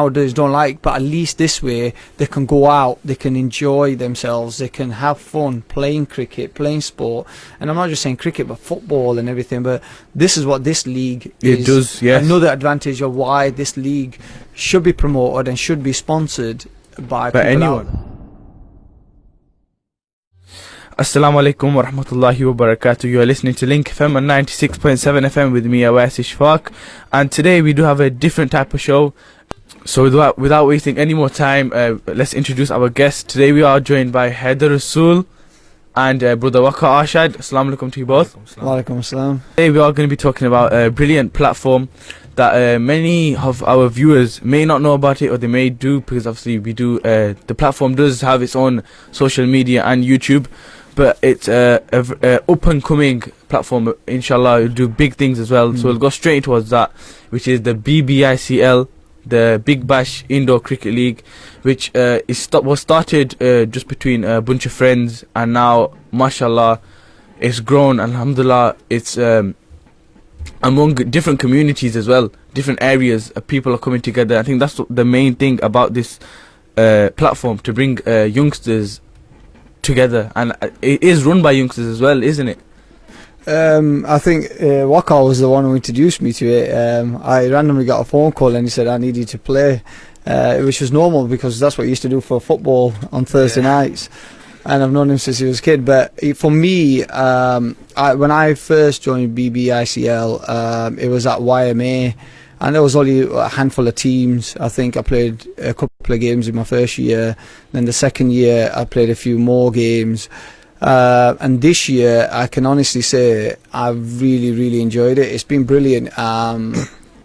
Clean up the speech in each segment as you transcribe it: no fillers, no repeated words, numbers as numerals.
nowadays don't like, but at least this way they can go out, they can enjoy themselves, they can have fun playing cricket, playing sport. And I'm not just saying cricket but football and everything, but this is what this league is. It does, yes. Another advantage of why this league should be promoted and should be sponsored by people anyone. Assalamu alaikum wa rahmatullahi wa barakatuh. You are listening to Link FM on 96.7 FM with me, Awais Ishfaq. And today we do have a different type of show. So without wasting any more time, let's introduce our guests. Today we are joined by Haider, Rasool and brother Waqar, Arshad. Assalamu alaikum to you both. Wa alaikum assalam. Today we are going to be talking about a brilliant platform that many of our viewers may not know about it, or they may do, because obviously we do. The platform does have its own social media and YouTube, but it's a up and coming platform. Inshallah, it'll do big things as well. So we'll go straight towards that, which is the BBICL, the Big Bash Indoor Cricket League, which was started just between a bunch of friends, and now, mashallah, it's grown. Alhamdulillah, it's among different communities as well, different areas. People are coming together. I think that's the main thing about this platform, to bring youngsters together, and it is run by youngsters as well, isn't it? I think Waqar was the one who introduced me to it. I randomly got a phone call and he said I needed to play, which was normal because that's what he used to do for football on Thursday nights, and I've known him since he was a kid. But for me, when I first joined BBICL, it was at YMA, and there was only a handful of teams. I think I played a couple of games in my first year. Then the second year I played a few more games. And this year I can honestly say I've really enjoyed it. It's been brilliant.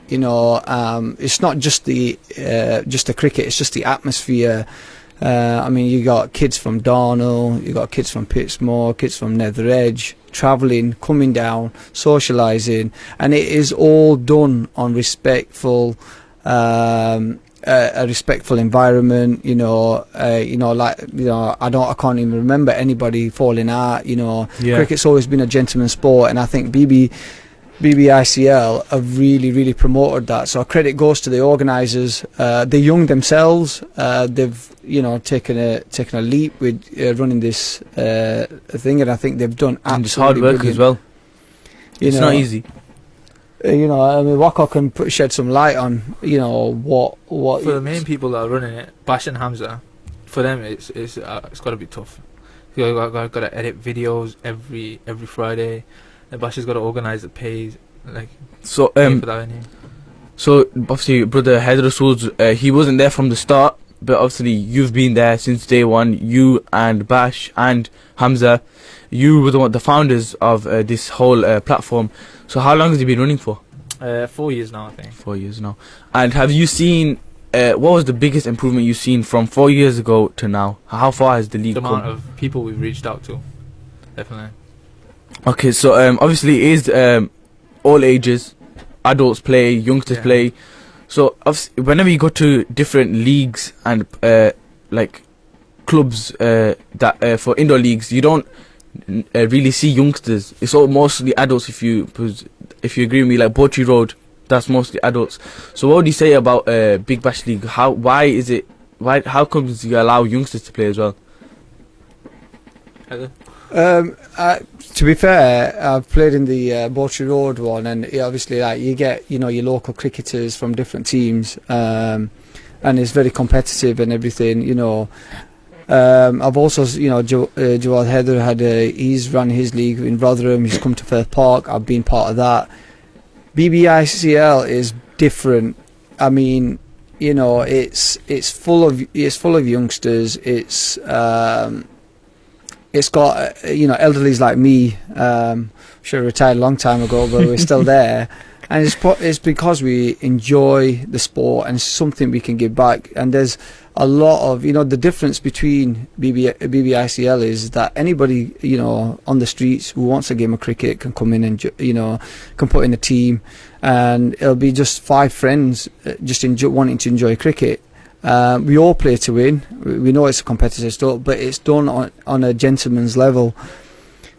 It's not just the cricket, it's just the atmosphere. I mean, you got kids from Darnell, you got kids from Pittsmore, kids from Nether Edge, travelling, coming down, socialising, and it is all done on a respectful environment. I can't even remember anybody falling out. Cricket's always been a gentleman's sport, and I think BBICL have really promoted that. So credit goes to the organisers. They're young themselves. They've taken a leap with running this thing, and I think they've done absolutely and it's hard work brilliant. as well. It's not easy. I mean, Waqar can shed some light on, what for the main people that are running it, Bash and Hamza. For them, it's got to be tough. You got to edit videos every Friday. And Bash has got to organise the pays, pay for that. So obviously, brother Haider Rasool, he wasn't there from the start, but obviously you've been there since day one. You and Bash and Hamza, you were the founders of this whole platform. So how long has it been running for? 4 years now, I think. 4 years now. And have you seen, what was the biggest improvement you've seen from 4 years ago to now? How far has the league come? The amount of people we've reached out to, definitely. Okay, so obviously it is all ages, adults play, youngsters play. So whenever you go to different leagues and clubs that for indoor leagues, you don't really see youngsters. It's all mostly adults. If you agree with me, like Botry Road, that's mostly adults. So what would you say about Big Bash League? How comes you allow youngsters to play as well? To be fair, I've played in the Botry Road one, and obviously you get your local cricketers from different teams, and it's very competitive and everything. I've also, Jawad Haider he's run his league in Rotherham. He's come to Firth Park. I've been part of that. BBICL is different. I mean, it's full of youngsters. It's got elderlies like me. Should have retired a long time ago, but we're still there. And it's because we enjoy the sport and it's something we can give back. And there's a lot of, the difference between BBICL is that anybody, on the streets who wants a game of cricket can come in and, can put in a team, and it'll be just 5 friends just wanting to enjoy cricket. We all play to win. We know it's a competitive stuff, but it's done on a gentleman's level.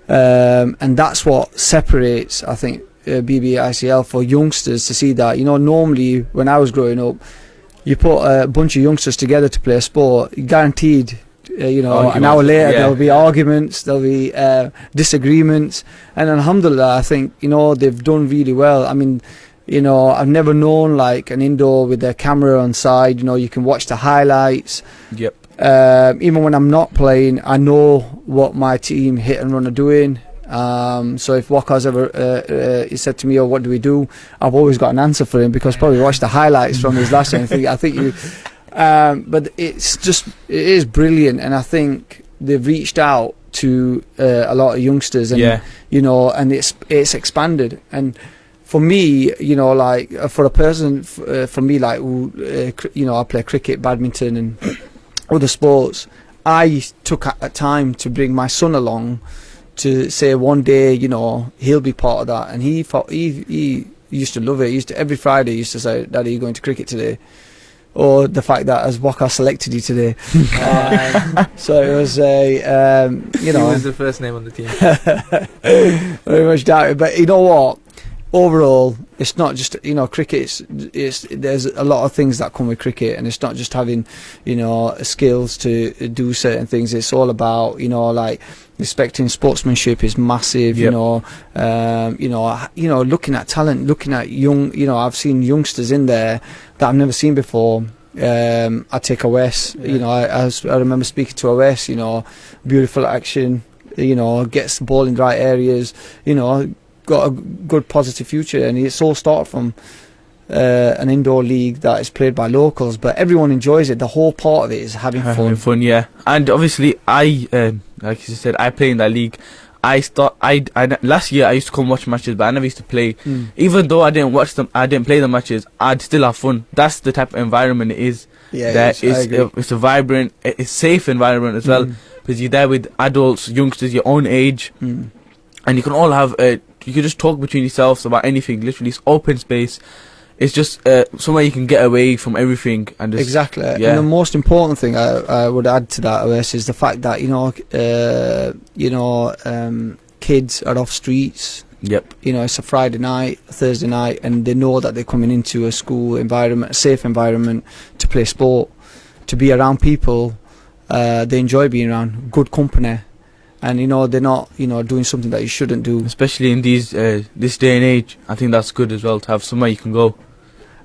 And that's what separates, I think, BBICL for youngsters to see that. Normally when I was growing up, you put a bunch of youngsters together to play a sport, guaranteed. An hour later there'll be arguments, there'll be disagreements, and alhamdulillah, I think they've done really well. I mean, I've never known like an indoor with their camera on side. You can watch the highlights. Yep. Even when I'm not playing, I know what my team hit and run are doing. So if Waqar's ever he said to me, "Oh, what do we do?" I've always got an answer for him because probably watched the highlights from his last game. I think you. But it is brilliant, and I think they've reached out to a lot of youngsters, and and it's expanded. And for me, like for a person, for me, like who, I play cricket, badminton, and other sports. I took a time to bring my son along to say one day, he'll be part of that, and he used to love it. Every Friday he used to say, "Daddy, you're going to cricket today." Or the fact that as Waqar selected you today. So it was he was the first name on the team. Very much doubted. But you know what? Overall, it's not just cricket. There's a lot of things that come with cricket, and it's not just having skills to do certain things. It's all about like respecting sportsmanship is massive. Yep. Looking at talent, looking at young. I've seen youngsters in there that I've never seen before. I take Awais. I remember speaking to Awais. Beautiful action. Gets the ball in the right areas. Got a good positive future, and it's all started from an indoor league that is played by locals, but everyone enjoys it. The whole part of it is having fun. Yeah. And obviously I like you said, I play in that league. I last year I used to come watch matches, but I never used to play. Even though I didn't watch them, I didn't play the matches, I'd still have fun. That's the type of environment it is. It's a vibrant, it's safe environment as well, because you're there with adults, youngsters your own age, and you can all have you can just talk between yourselves about anything. Literally, it's open space. It's just somewhere you can get away from everything and just, exactly. Yeah. And the most important thing I would add to that, Awais, is the fact that kids are off streets. Yep. It's a Friday night, a Thursday night, and they know that they're coming into a school environment, a safe environment to play sport, to be around people. They enjoy being around good company. And they're not doing something that you shouldn't do, especially in these this day and age. I think that's good as well to have somewhere you can go.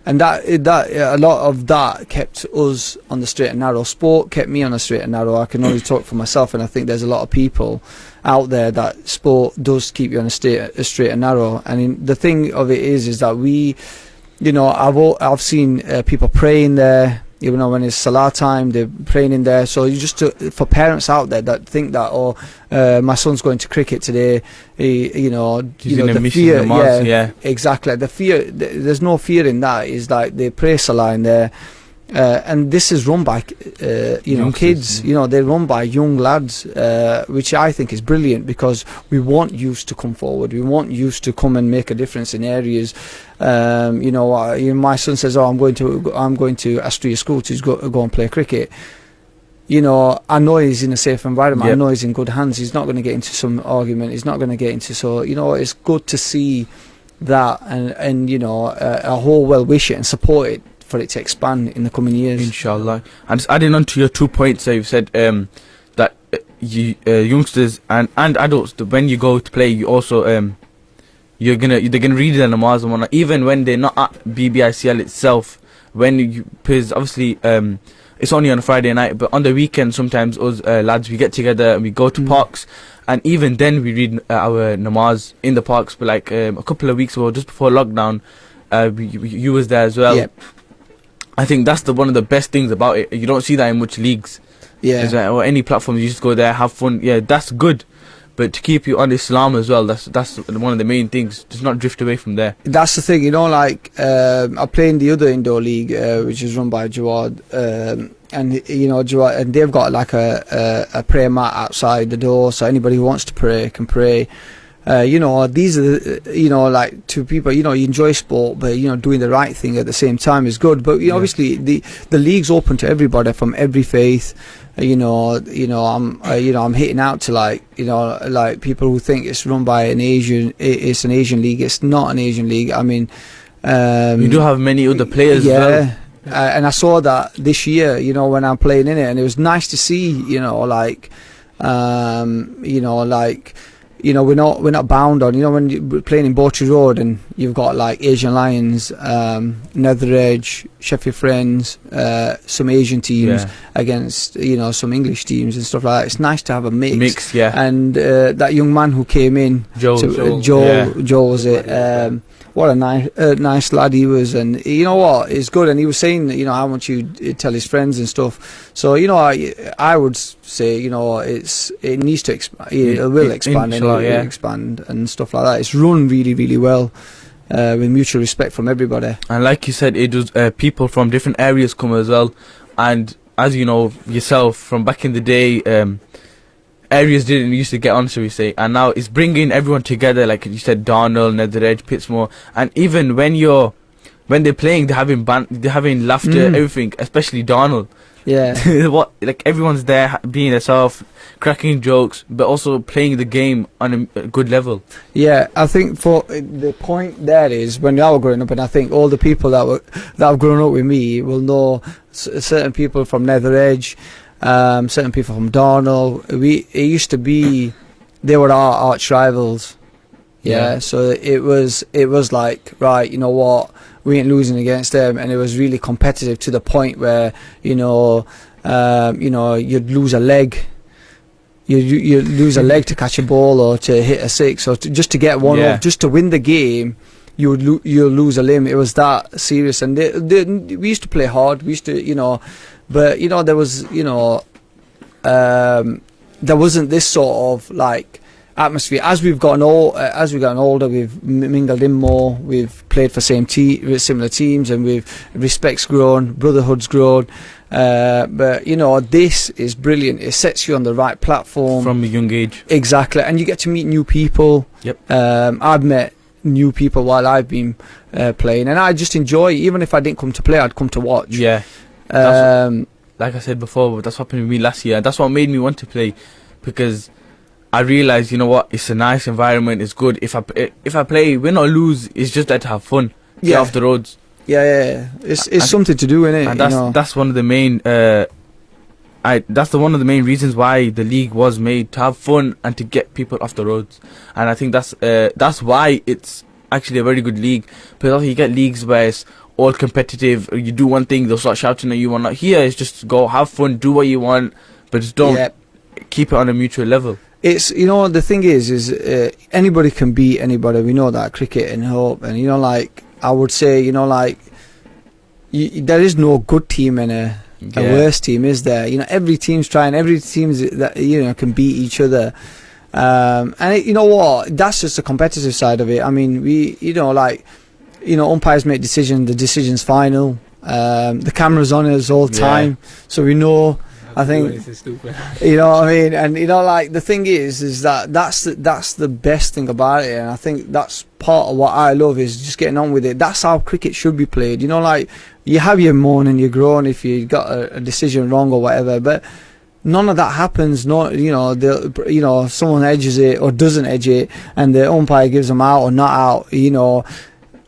And that a lot of that kept us on the straight and narrow. Sport kept me on the straight and narrow. I can only talk for myself, and I think there's a lot of people out there that sport does keep you on a straight and narrow. And the thing of it is that we, I've seen people praying there. Even though when it's Salah time, they're praying in there. So you just for parents out there that think that my son's going to cricket today, the fear, exactly. The fear, there's no fear in that. It's like they pray Salah in there, and this is run by kids. They're run by young lads, which I think is brilliant because we want youth to come forward. We want youth to come and make a difference in areas. My son says, "Oh, I'm going to Astria School to go and play cricket." I know he's in a safe environment. Yep. I know he's in good hands. He's not going to get into some argument. He's not going to get into it's good to see that and a whole well wish it and support it for it to expand in the coming years. Inshallah. And just adding on to your 2 points there, you've said that youngsters and adults, when you go to play, you also they're gonna read the namaz and whatnot, even when they're not at BBICL itself. Because obviously it's only on a Friday night, but on the weekend sometimes us lads, we get together and we go to parks, and even then we read our namaz in the parks. But like a couple of weeks ago, just before lockdown, you was there as well. Yep. I think that's one of the best things about it. You don't see that in much leagues. Yeah. Or any platform, you just go there, have fun. Yeah, that's good. But to keep you on Islam as well, that's one of the main things. Just not drift away from there. That's the thing, I play in the other indoor league, which is run by Jawad, and Jawad, and they've got like a prayer mat outside the door, so anybody who wants to pray can pray. These are like to people, you enjoy sport, but doing the right thing at the same time is good. But obviously the league's open to everybody from every faith. I'm hitting out to like people who think it's run by it's an Asian league. It's not an Asian league. I mean, you do have many other players as well. and I saw that this year, you know, when I'm playing in it, and it was nice to see, you know, like, we're not bound on, you know, when you're playing in Bawtry Road and you've got like Asian Lions, Nether Edge, Sheffield Friends, some Asian teams against, you know, some English teams and stuff like that. It's nice to have a mix. And that young man who came in, Joel was it? What a nice lad he was, and you know what, it's good. And he was saying, you know, how much you tell his friends and stuff. So you know, I would say, you know, it needs to expand. It will expand and expand and stuff like that. It's run really, really well, with mutual respect from everybody. And like you said, it does. People from different areas come as well, and as you know yourself from back in the day. Areas didn't used to get on, shall we say, and now it's bringing everyone together, like you said, Darnell, Nether Edge, Pittsmore, and even when they're playing, they're having laughter, everything, especially Darnell. Yeah. Like everyone's there being themselves, cracking jokes, but also playing the game on a good level. Yeah, I think for the point there is when I was growing up, and I think all the people that have grown up with me will know certain people from Nether Edge. Certain people from Darnell. It used to be, they were our arch rivals. Yeah. So it was like, right, you know what, we ain't losing against them, and it was really competitive to the point where, you know, you'd lose a leg. You lose a leg to catch a ball or to hit a six or just to get one off, just to win the game. You'll lose a limb. It was that serious, and we used to play hard. We used to, you know. But you know, there was, you know, there wasn't this sort of like atmosphere. As we've gotten older, we've mingled in more. We've played for similar teams, and respect's grown, brotherhood's grown. But you know, this is brilliant. It sets you on the right platform from a young age. Exactly, and you get to meet new people. Yep. I've met new people while I've been playing, and I just enjoy. Even if I didn't come to play, I'd come to watch. Yeah. Like I said before, that's what happened with me last year. That's what made me want to play, because I realised, you know what, it's a nice environment, it's good. If I play, win or lose, it's just there to have fun. Get off the roads. Yeah. It's something to do, innit? And that's one of the main. One of the main reasons why the league was made, to have fun and to get people off the roads. And I think that's why it's actually a very good league. Because you get leagues where it's all competitive. You do one thing, they'll start shouting at you. And here it's just go have fun, do what you want, but just don't keep it on a mutual level. It's, you know, the thing is anybody can beat anybody. We know that, cricket and hope, and you know, like I would say, you know, like there is no good team and a worse team, is there? You know, every team's trying. Every team's that, you know, can beat each other. You know what? That's just the competitive side of it. I mean, you know, like, you know, umpires make decisions. The decision's final. The camera's on us all the time, so we know. I think, you know what I mean, and you know, like the thing is that's the best thing about it, and I think that's part of what I love, is just getting on with it. That's how cricket should be played. You know, like you have your moan and your groan if you got a decision wrong or whatever, but none of that happens. No, you know, someone edges it or doesn't edge it, and the umpire gives them out or not out. You know.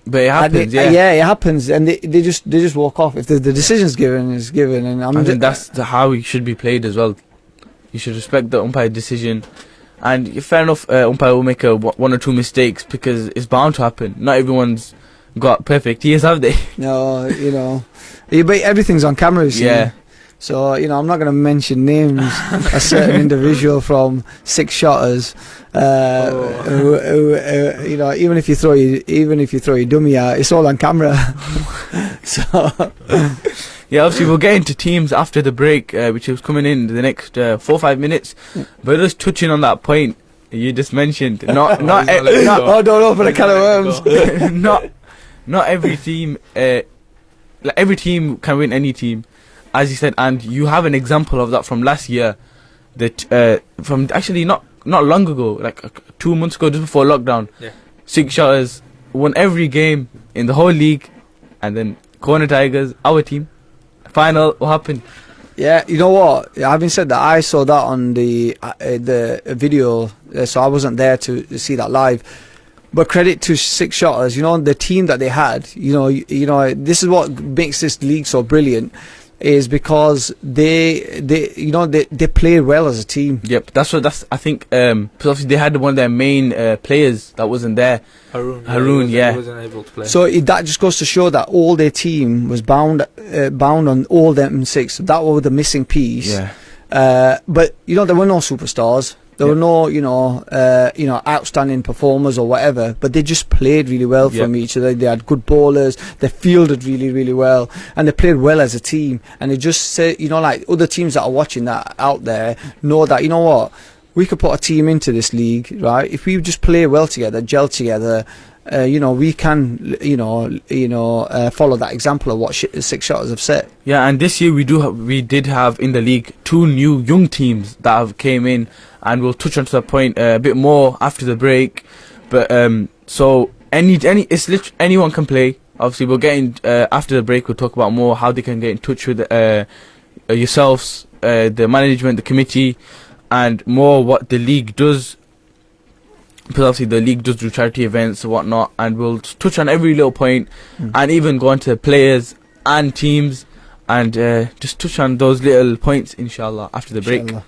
But it happens, it happens, and they just walk off. If the decision's given, is given, and I think that's how it should be played as well. You should respect the umpire decision, and fair enough, umpire will make one or two mistakes, because it's bound to happen. Not everyone's got perfect ears, have they? No, you know, but everything's on camera. Yeah. So, you know, I'm not going to mention names. A certain individual from Six Shotters, who, you know, even if you throw your dummy out, it's all on camera. So, yeah, obviously we'll get into teams after the break, which is coming in the next 4 or 5 minutes. But just touching on that point you just mentioned, don't open a can of worms. not every team, like every team can win any team, as you said, and you have an example of that from last year, that from actually not long ago, like 2 months ago, just before lockdown. Six Shotters won every game in the whole league, and then Corner Tigers, our team, final, what happened? Yeah, you know what? Having said that, I saw that on the video, so I wasn't there to see that live. But credit to Six Shotters, the team that they had. This is what makes this league so brilliant, is because they played well as a team. Yep, that's I think. Because obviously they had one of their main players that wasn't there. Haroon, He wasn't able to play. So that just goes to show that all their team was bound on all them six. That was the missing piece. Yeah. But there were no superstars. There were no, outstanding performers or whatever, but they just played really well from each other. They had good bowlers. They fielded really, really well, and they played well as a team. And it just say, like other teams that are watching that out there know that, what, we could put a team into this league, right? If we just play well together, gel together, we can, follow that example of what Six Shotters have set. Yeah, and this year we did have in the league 2 new young teams that have came in, and we'll touch on to that point a bit more after the break. But so anyone can play. Obviously, we're getting after the break. We'll talk about more how they can get in touch with yourselves, the management, the committee, and more what the league does. Because obviously the league does do charity events and whatnot, and we'll touch on every little point, and even go into players and teams, and just touch on those little points, inshallah, after the break. Inshallah.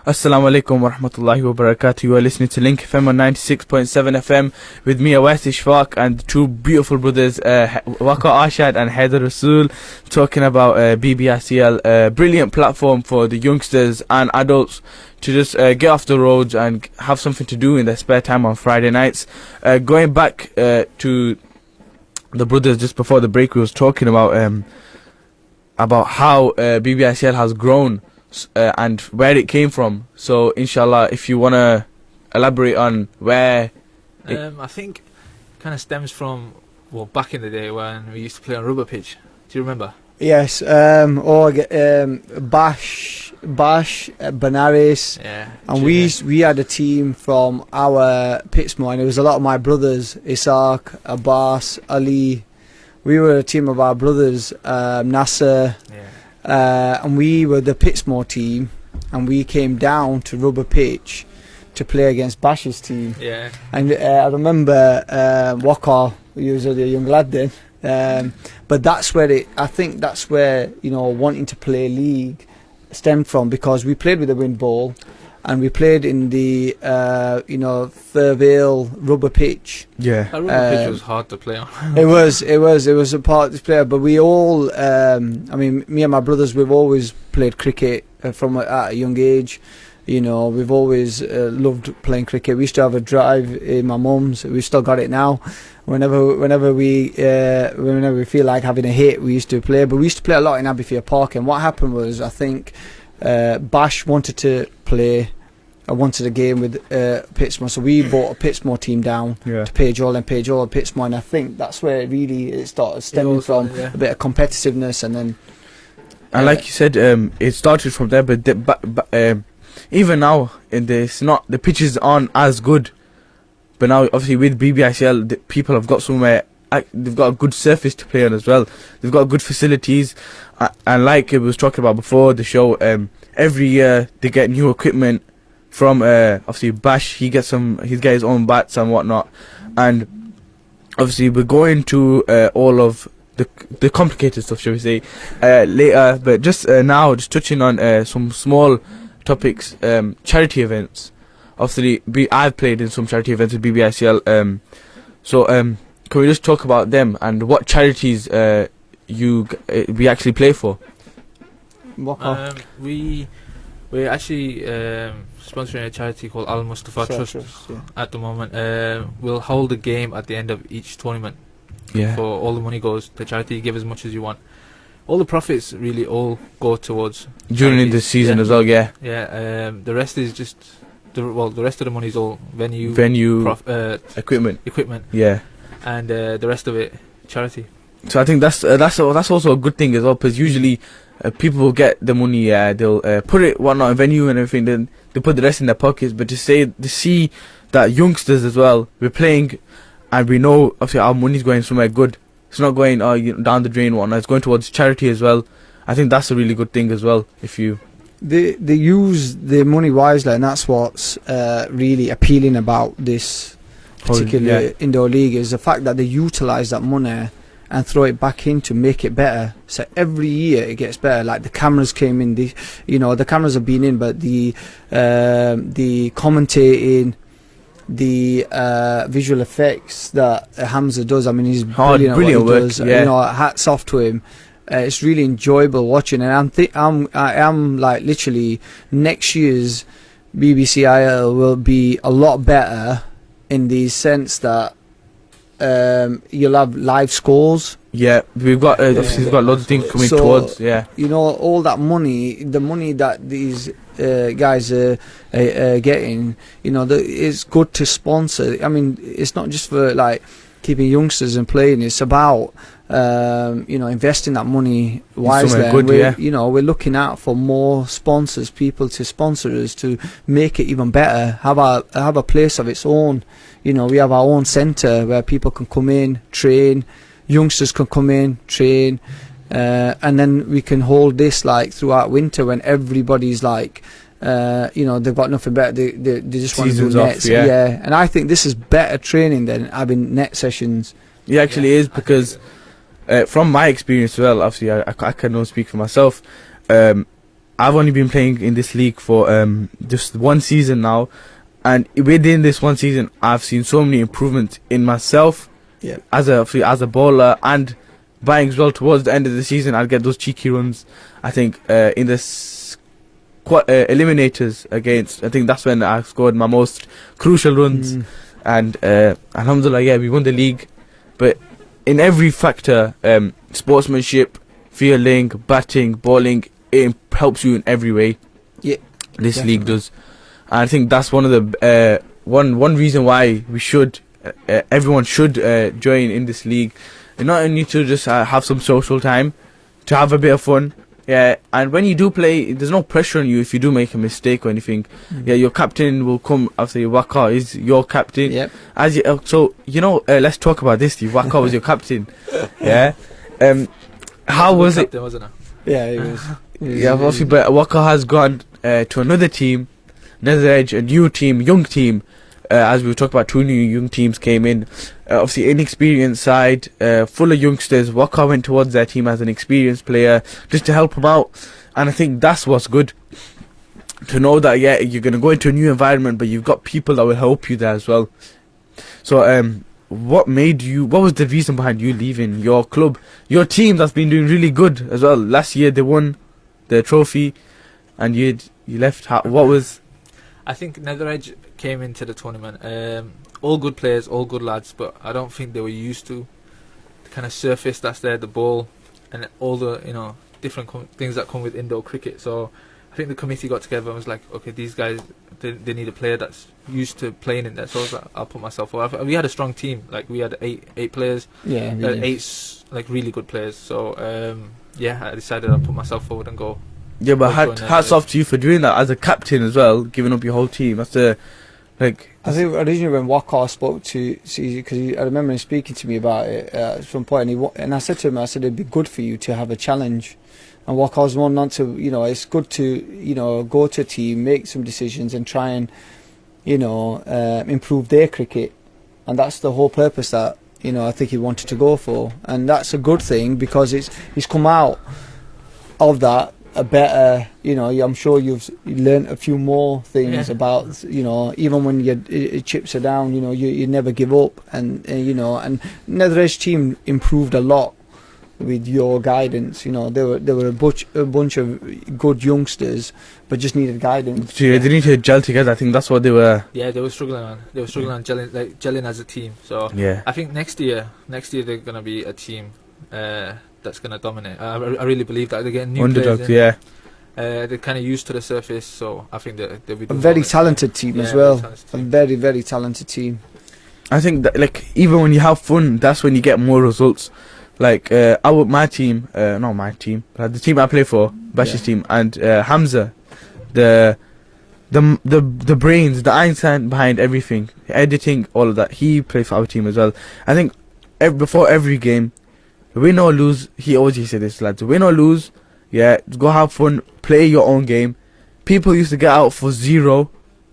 Assalamu alaikum wa rahmatullahi wa barakatuh. You are listening to Link FM on 96.7 FM with me, Awais Ishfaq, and 2 beautiful brothers, Waqar, Arshad and Haider Rasool, talking about BBICL, a brilliant platform for the youngsters and adults to just get off the roads and have something to do in their spare time on Friday nights. Going back to the brothers just before the break, we was talking about how BBICL has grown and where it came from. So inshallah, if you want to elaborate on where I think it kind of stems from back in the day when we used to play on rubber pitch. Do you remember? Yes. Bash, Benares. Yeah. And we had a team from our Pitsmoor, and it was a lot of my brothers, Ishaq, Abbas, Ali. We were a team of our brothers, Nasser. Yeah. And we were the Pitsmoor team, and we came down to rubber pitch to play against Bash's team. Yeah. And I remember Waqar, he was a young lad then, but that's where I think that's where wanting to play league stemmed from, because we played with the wind ball, and we played in the Thurvale rubber pitch. Yeah, that rubber pitch was hard to play on. It was a part of this player, but we all, me and my brothers, we've always played cricket from at a young age. We've always loved playing cricket. We used to have a drive in my mum's. We've still got it now. Whenever we feel like having a hit, we used to play. But we used to play a lot in Abbeyfield Park. And what happened was, I think Bash wanted to play. I wanted a game with Pitsmoor, so we brought a Pitsmoor team down to Page-All and Pitsmoor, and I think that's where it started stemming from, a bit of competitiveness, and then. And like you said, it started from there, but even now, the pitches aren't as good. But now, obviously, with BBICL, the people have got somewhere. They've got a good surface to play on as well. They've got good facilities, and like we was talking about before the show, every year they get new equipment from obviously Bash. He's got his own bats and whatnot, and obviously we're going to all of the complicated stuff, shall we say, later. But just now, just touching on some small topics, charity events. Obviously, I've played in some charity events with BBICL. So can we just talk about them and what charities we actually play for? We're actually sponsoring a charity called Al Mustafa Trust at the moment. We'll hold a game at the end of each tournament. Yeah. For all the money goes to charity. Give as much as you want. All the profits really all go towards during the season as well. Yeah. Yeah. The rest is just the rest of the money is all venue equipment. Yeah. And the rest of it charity. So I think that's also a good thing as well, because usually people will get the money, they'll put it whatnot in venue and everything, then they put the rest in their pockets. But to see that youngsters as well, we're playing, and we know obviously our money's going somewhere good, It's not going down the drain one. It's going towards charity as well. I think that's a really good thing as well. If you they use the money wisely, and that's what's really appealing about this particular indoor league, is the fact that they utilise that money and throw it back in to make it better. So every year it gets better. Like the cameras came in, the cameras have been in, but the commentating, the visual effects that Hamza does, I mean, he's brilliant at what he does. Yeah. Hats off to him. It's really enjoyable watching, and I am like literally next year's BBICL will be a lot better in the sense that you'll have live scores. Yeah, we've got we've got loads of things coming towards. Yeah, all that money, the money that these guys are getting, it's good to sponsor. I mean, it's not just for like keeping youngsters and playing. It's about investing that money wisely. Good, we're looking out for more sponsors, people to sponsor us to make it even better. Have a place of its own. We have our own centre where people can come in, train. Youngsters can come in, train, and then we can hold this like throughout winter when everybody's like, they've got nothing better. They just want to do nets. Yeah, and I think this is better training than having net sessions. It actually is, because from my experience as well, obviously I can only speak for myself. I've only been playing in this league for just one season now, and within this one season I've seen so many improvements in myself. Yeah. As a bowler, and buying as well. Towards the end of the season, I'll get those cheeky runs. I think in the eliminators against, I think that's when I scored my most crucial runs. And alhamdulillah, we won the league. But in every factor, sportsmanship, fielding, batting, bowling, it helps you in every way. Yeah, this definitely. league does. And I think that's one of the one reason why we should. Everyone should join in this league, and not only to just have some social time, to have a bit of fun. Yeah, and when you do play, there's no pressure on you if you do make a mistake or anything. Yeah, your captain will come after you. Waqar is your captain. Yep. Let's talk about this. Waqar was your captain. Yeah. How was it? Captain, wasn't it? Yeah, it was. Yeah, obviously, but Waqar has gone to another team, Nether Edge, a new team, young team. As we talked about, 2 new young teams came in. Obviously, inexperienced side, full of youngsters. Waqar went towards their team as an experienced player, just to help them out. And I think that's what's good. To know that, you're going to go into a new environment, but you've got people that will help you there as well. So, what was the reason behind you leaving your club? Your team that's been doing really good as well. Last year, they won the trophy, and you left. What was... I think Nether Edge came into the tournament, all good players, all good lads, but I don't think they were used to the kind of surface that's there, the ball, and all the different things that come with indoor cricket. So I think the committee got together and was like, okay, these guys, they need a player that's used to playing in there. So I was like, I'll put myself forward. We had a strong team, like we had eight players, Yeah, really. 8 like really good players. So I decided I'll put myself forward and go. Yeah, but hats off to you for doing that as a captain as well, giving up your whole team. That's I think originally when Waqar spoke to because I remember him speaking to me about it at some point, and I said to him, it'd be good for you to have a challenge. And Waqar's one not to, it's good to, go to a team, make some decisions, and try and, improve their cricket. And that's the whole purpose that, I think he wanted to go for. And that's a good thing, because he's come out of that a better, I'm sure you've learned a few more things about, even when your chips are down, you never give up, and and Nether Edge team improved a lot with your guidance. There were a bunch of good youngsters, but just needed guidance. They need to gel together. I think that's what they were. Yeah, they were struggling on gelling as a team. So yeah, I think next year they're gonna be a team that's gonna dominate. I really believe that they're getting new underdogs. players in. They're kind of used to the surface, so I think they'll be a very talented team as well. A very, very talented team. I think that even when you have fun, that's when you get more results. My team, not my team, the team I play for, Bash's team, and Hamza, the brains, the Einstein behind everything, editing, all of that. He plays for our team as well. I think before every game, win or lose, he always used to say this, lads, win or lose, yeah, go have fun, play your own game. People used to get out for 0,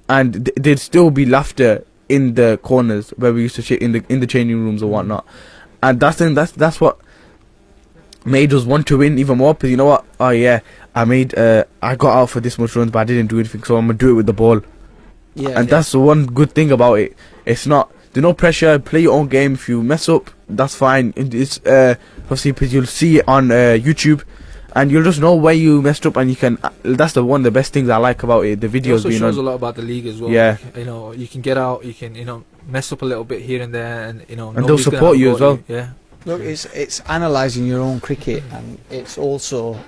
and there'd still be laughter in the corners where we used to sit in the changing rooms or whatnot. And that's what made us want to win even more, because you know what, oh yeah, I got out for this much runs, but I didn't do anything, so I'm gonna do it with the ball. Yeah, and that's the one good thing about it. It's not, there's no pressure, play your own game. If you mess up, that's fine. It's obviously, because you'll see it on YouTube, and you'll just know where you messed up, and you can, that's one of the best things I like about it, the videos. It also shows a lot about the league as well. Yeah. Like, you know, you can get out, you can, you know, mess up a little bit here and there, and you know, and they'll support you as well. Yeah. Look, it's analysing your own cricket, and it's also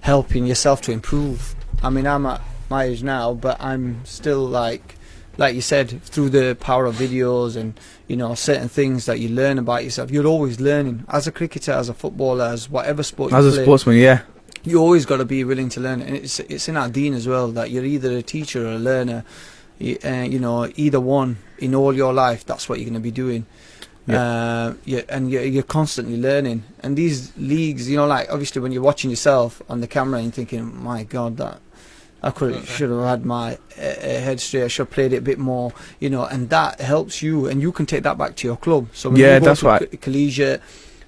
helping yourself to improve. I mean, I'm at my age now, but I'm still like you said, through the power of videos and, you know, certain things that you learn about yourself. You're always learning as a cricketer, as a footballer, as whatever sport you play. As a sportsman, yeah. You always got to be willing to learn, and it's in our deen as well, that you're either a teacher or a learner. You know, either one in all your life. That's what you're going to be doing. Yeah. And you're constantly learning. And these leagues, you know, like obviously when you're watching yourself on the camera and you're thinking, my God, that I should have had my head straight. I should have played it a bit more, you know, and that helps you, and you can take that back to your club. So when you go that's to right. collegiate,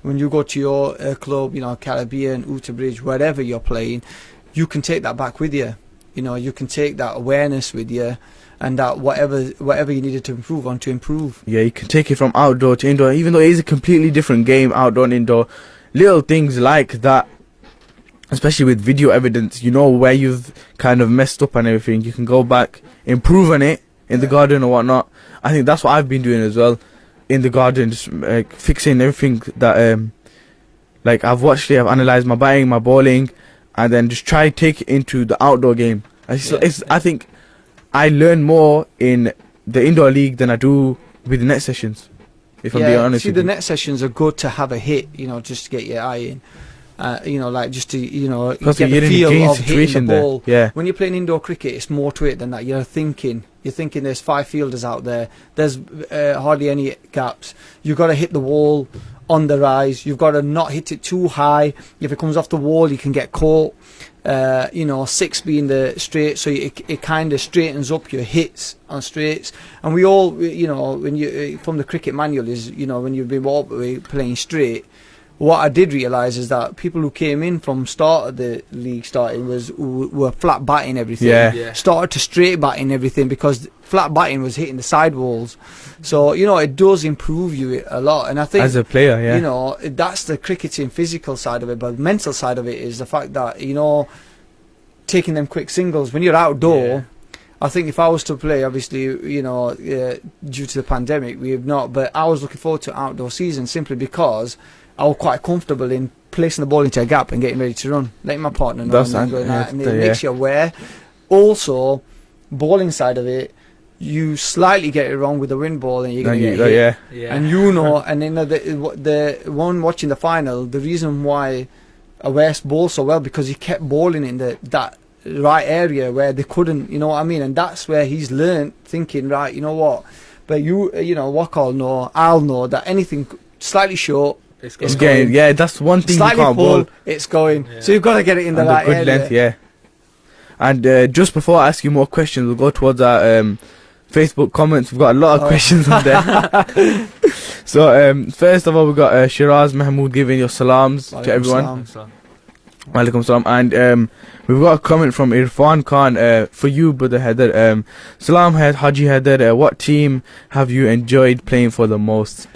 when you go to your club, you know, Caribbean, Outerbridge, wherever you're playing, you can take that back with you. You know, you can take that awareness with you, and that whatever you needed to improve on, to improve. Yeah, you can take it from outdoor to indoor, even though it is a completely different game, outdoor and indoor. Little things like that, especially with video evidence, you know where you've kind of messed up and everything. You can go back, improve on it in the garden or whatnot. I think that's what I've been doing as well in the garden, just fixing everything that like I've watched it, I've analysed my batting, my bowling, and then just try to take it into the outdoor game. I think I learn more in the indoor league than I do with the net sessions, if I'm being honest with you. The net sessions are good to have a hit, you know, just to get your eye in. You know, like just to, you know, plus get the feel of hitting the ball. There. Yeah. When you're playing indoor cricket, it's more to it than that. You're thinking there's 5 fielders out there. There's hardly any gaps. You've got to hit the wall on the rise. You've got to not hit it too high. If it comes off the wall, you can get caught. You know, 6 being the straight, so it kind of straightens up your hits on straights. And we all, you know, when you from the cricket manual is, you know, when you've been playing straight. What I did realise is that people who came in from start of the league starting were flat batting everything. Yeah. Started to straight batting everything, because flat batting was hitting the sidewalls. So, you know, it does improve you a lot. And I think, as a player, yeah, you know, that's the cricketing physical side of it. But the mental side of it is the fact that, you know, taking them quick singles when you're outdoor. Yeah. I think if I was to play, obviously, you know, due to the pandemic, we have not. But I was looking forward to outdoor season simply because I was quite comfortable in placing the ball into a gap and getting ready to run, letting my partner know, and going out, and it makes you aware. Also, bowling side of it, you slightly get it wrong with the wind ball and you're going to get hit. Yeah. And you know, and then the one watching the final, the reason why Awais bowled so well, because he kept bowling in that right area where they couldn't, you know what I mean? And that's where he's learned, thinking, right, you know what? But you know, Waqar I'll know that anything slightly short, it's going. Yeah, that's one thing slightly you can't full, bowl. it's going. Yeah. So you've got to get it in the right good area. length, yeah. And just before I ask you more questions, we'll go towards our Facebook comments. We've got a lot of questions on there. So first of all, we've got Shiraz Mahmood giving your salams to everyone. Walaikum salam. And we've got a comment from Irfan Khan for you, brother Haider. Salam Haji Haider, what team have you enjoyed playing for the most?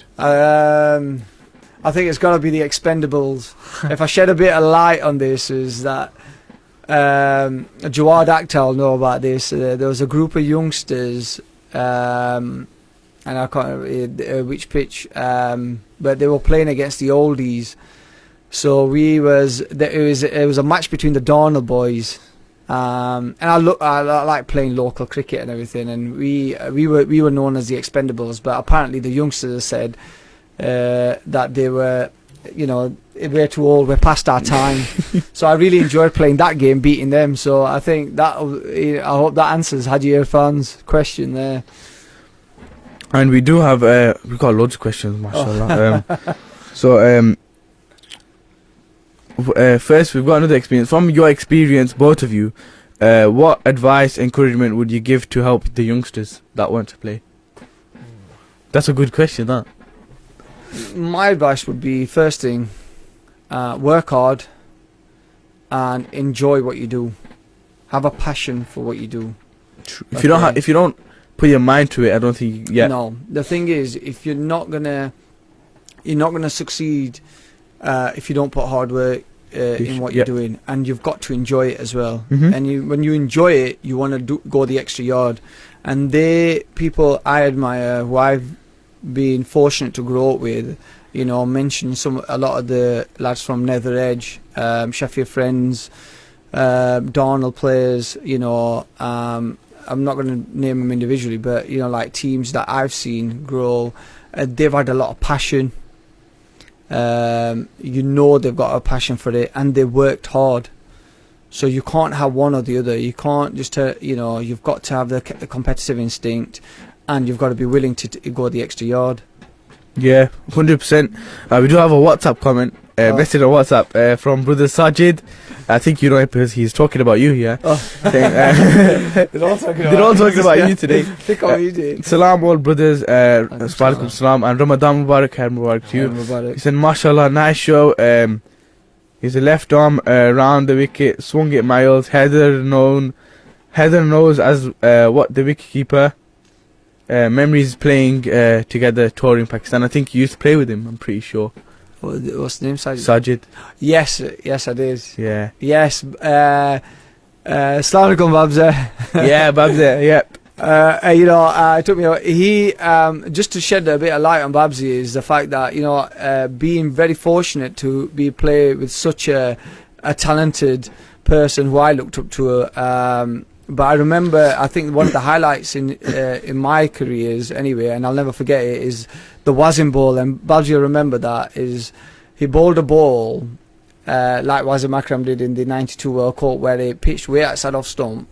I think it's got to be the Expendables. If I shed a bit of light on this, is that Jawad Akhtar will know about this. There was a group of youngsters, and I can't remember which pitch, but they were playing against the oldies. So it was a match between the Darnell boys, and I like playing local cricket and everything, and we were known as the Expendables. But apparently the youngsters said that they were, you know, we're too old, we're past our time. So I really enjoyed playing that game, beating them. So I think I hope that answers Haji Irfan's question there. And we do have we've got loads of questions, mashallah. So first, we've got another experience. From your experience, both of you, what advice, encouragement would you give to help the youngsters that want to play? That's a good question, that. My advice would be, first thing, work hard and enjoy what you do. Have a passion for what you do. If you don't put your mind to it, I don't think. Yeah. No, the thing is, if you're not gonna succeed if you don't put hard work in what you're doing, and you've got to enjoy it as well. And when you enjoy it, you want to go the extra yard. And they people I admire, who I've been fortunate to grow up with, you know, mention a lot of the lads from Nether Edge, Sheffield Friends, Darnell players, you know. I'm not going to name them individually, but you know, like teams that I've seen grow, they've had a lot of passion. You know, they've got a passion for it, and they worked hard. So you can't have one or the other. You can't just, you know, you've got to have the competitive instinct, and you've got to be willing to go the extra yard. Yeah, 100%. We do have a WhatsApp comment, message on WhatsApp from brother Sajid. I think you know it because he's talking about you here. Saying, They're all talking about you today. Think how you did. Salam all brothers, Walaikum Salam, and Ramadan Mubarak, Khair Mubarak to you. He said, Mashallah, nice show. He's a left arm round the wicket, swung it miles. Haider knows as what the wicket keeper. Memories playing together, touring Pakistan. I think you used to play with him, I'm pretty sure. What's the name? Sajid. Yes, I did. Yeah. Yes. Assalamu alaikum, Babza. Yeah, Babza. Yep. You know, it took me. He just to shed a bit of light on Babsy is the fact that, you know, being very fortunate to be play with such a talented person who I looked up to. But I remember, I think one of the highlights in my careers anyway, and I'll never forget it, is the Wazim ball. And Babs, you remember that, is he bowled a ball like Wazim Akram did in the 92 World Cup, where he pitched way outside off stump,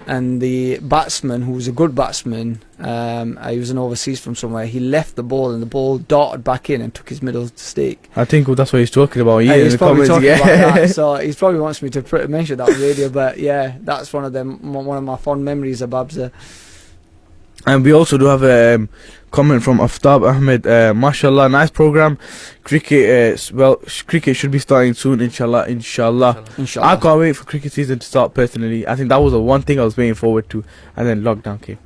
and the batsman, who was a good batsman, he was an overseas from somewhere, he left the ball and the ball darted back in and took his middle stick. I think that's what he's talking about. Yeah, he's probably talking about that, so he probably wants me to mention that on radio. But yeah, that's one of my fond memories of Babza. And we also do have a comment from Aftab Ahmed. Mashallah, nice program. Cricket should be starting soon, inshallah. I can't wait for cricket season to start personally. I think that was the one thing I was waiting forward to, and then lockdown came.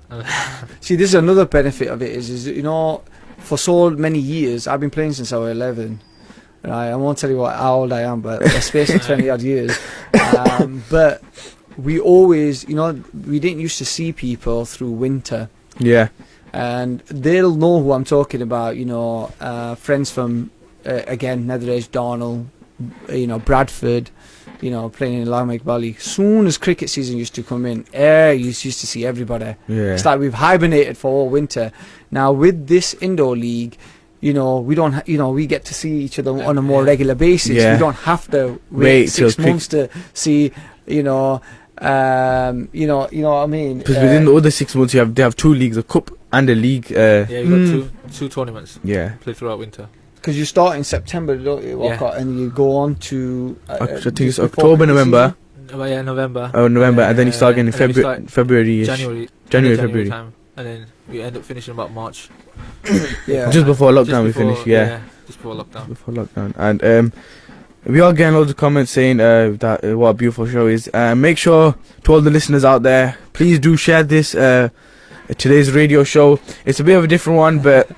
See, this is another benefit of it, is you know, for so many years, I've been playing since I was 11. Right? I won't tell you how old I am, but a space of 20 odd years. But we always, you know, we didn't used to see people through winter. Yeah. And they'll know who I'm talking about, you know, friends from, again, Nether Edge, Darnell, you know, Bradford, you know, playing in Lamech Valley. Soon as cricket season used to come in, you used to see everybody. Yeah. It's like we've hibernated for all winter. Now, with this indoor league, you know, we don't, you know, we get to see each other on a more regular basis. Yeah. We don't have to wait 6 months to see, you know, what I mean? Because within the other 6 months, they have 2 leagues, a cup and a league. Yeah, you got two tournaments. Yeah, play throughout winter. Because you start in September, don't you, Waqar, and you go on to I think it's October, November. Yeah, November. Oh, November, and then you start again in February. January, February. Time, and then we end up finishing about March. Yeah, just before lockdown we finish. Yeah, just before lockdown. Before lockdown, and we are getting loads of comments saying that what a beautiful show is. Make sure, to all the listeners out there, please do share this today's radio show. It's a bit of a different one, but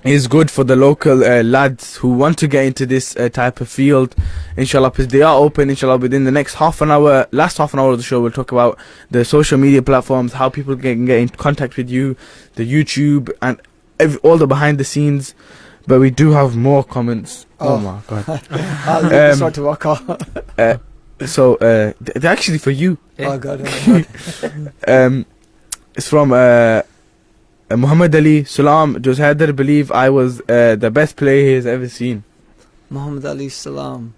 it's good for the local lads who want to get into this type of field, inshallah, because they are open, inshallah. Within the next last half an hour of the show, we'll talk about the social media platforms, how people can get in contact with you, the YouTube, and all the behind the scenes. But we do have more comments. Oh my god. I'll leave this one to Waqar. So they're actually for you. Oh god. It's from Muhammad Ali. Salam, does Haider believe I was the best player he has ever seen? Muhammad Ali salam.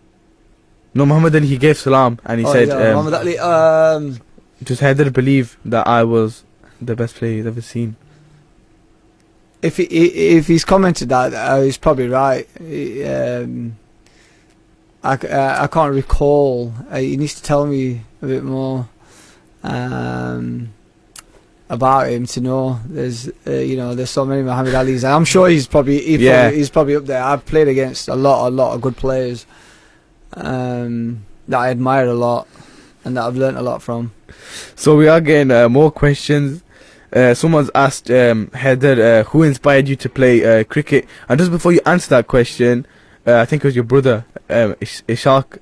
No, Muhammad Ali, he gave salam and he said, Muhammad Ali, does Haider believe that I was the best player he's ever seen? if he's commented that, he's probably right. I can't recall. He needs to tell me a bit more about him to know. There's there's so many Muhammad Ali's. I'm sure he's probably up there. I've played against a lot of good players that I admire a lot and that I've learnt a lot from. So we are getting more questions. Someone's asked Haider, who inspired you to play cricket? And just before you answer that question, I think it was your brother, Ishfaq,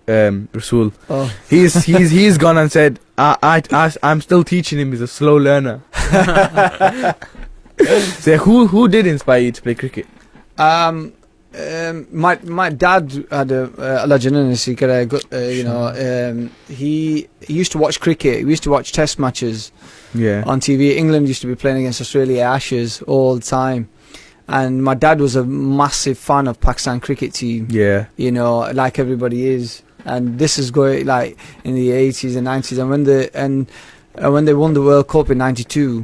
Rasool. Oh. He's gone and said, I'm still teaching him. He's a slow learner. So who did inspire you to play cricket? My dad had a legend. He got a good, he used to watch cricket. We used to watch Test matches on TV. England used to be playing against Australia Ashes all the time. And my dad was a massive fan of Pakistan cricket team. Yeah, like everybody is. And this is going like in the 80s and 90s. And when they won the World Cup in '92,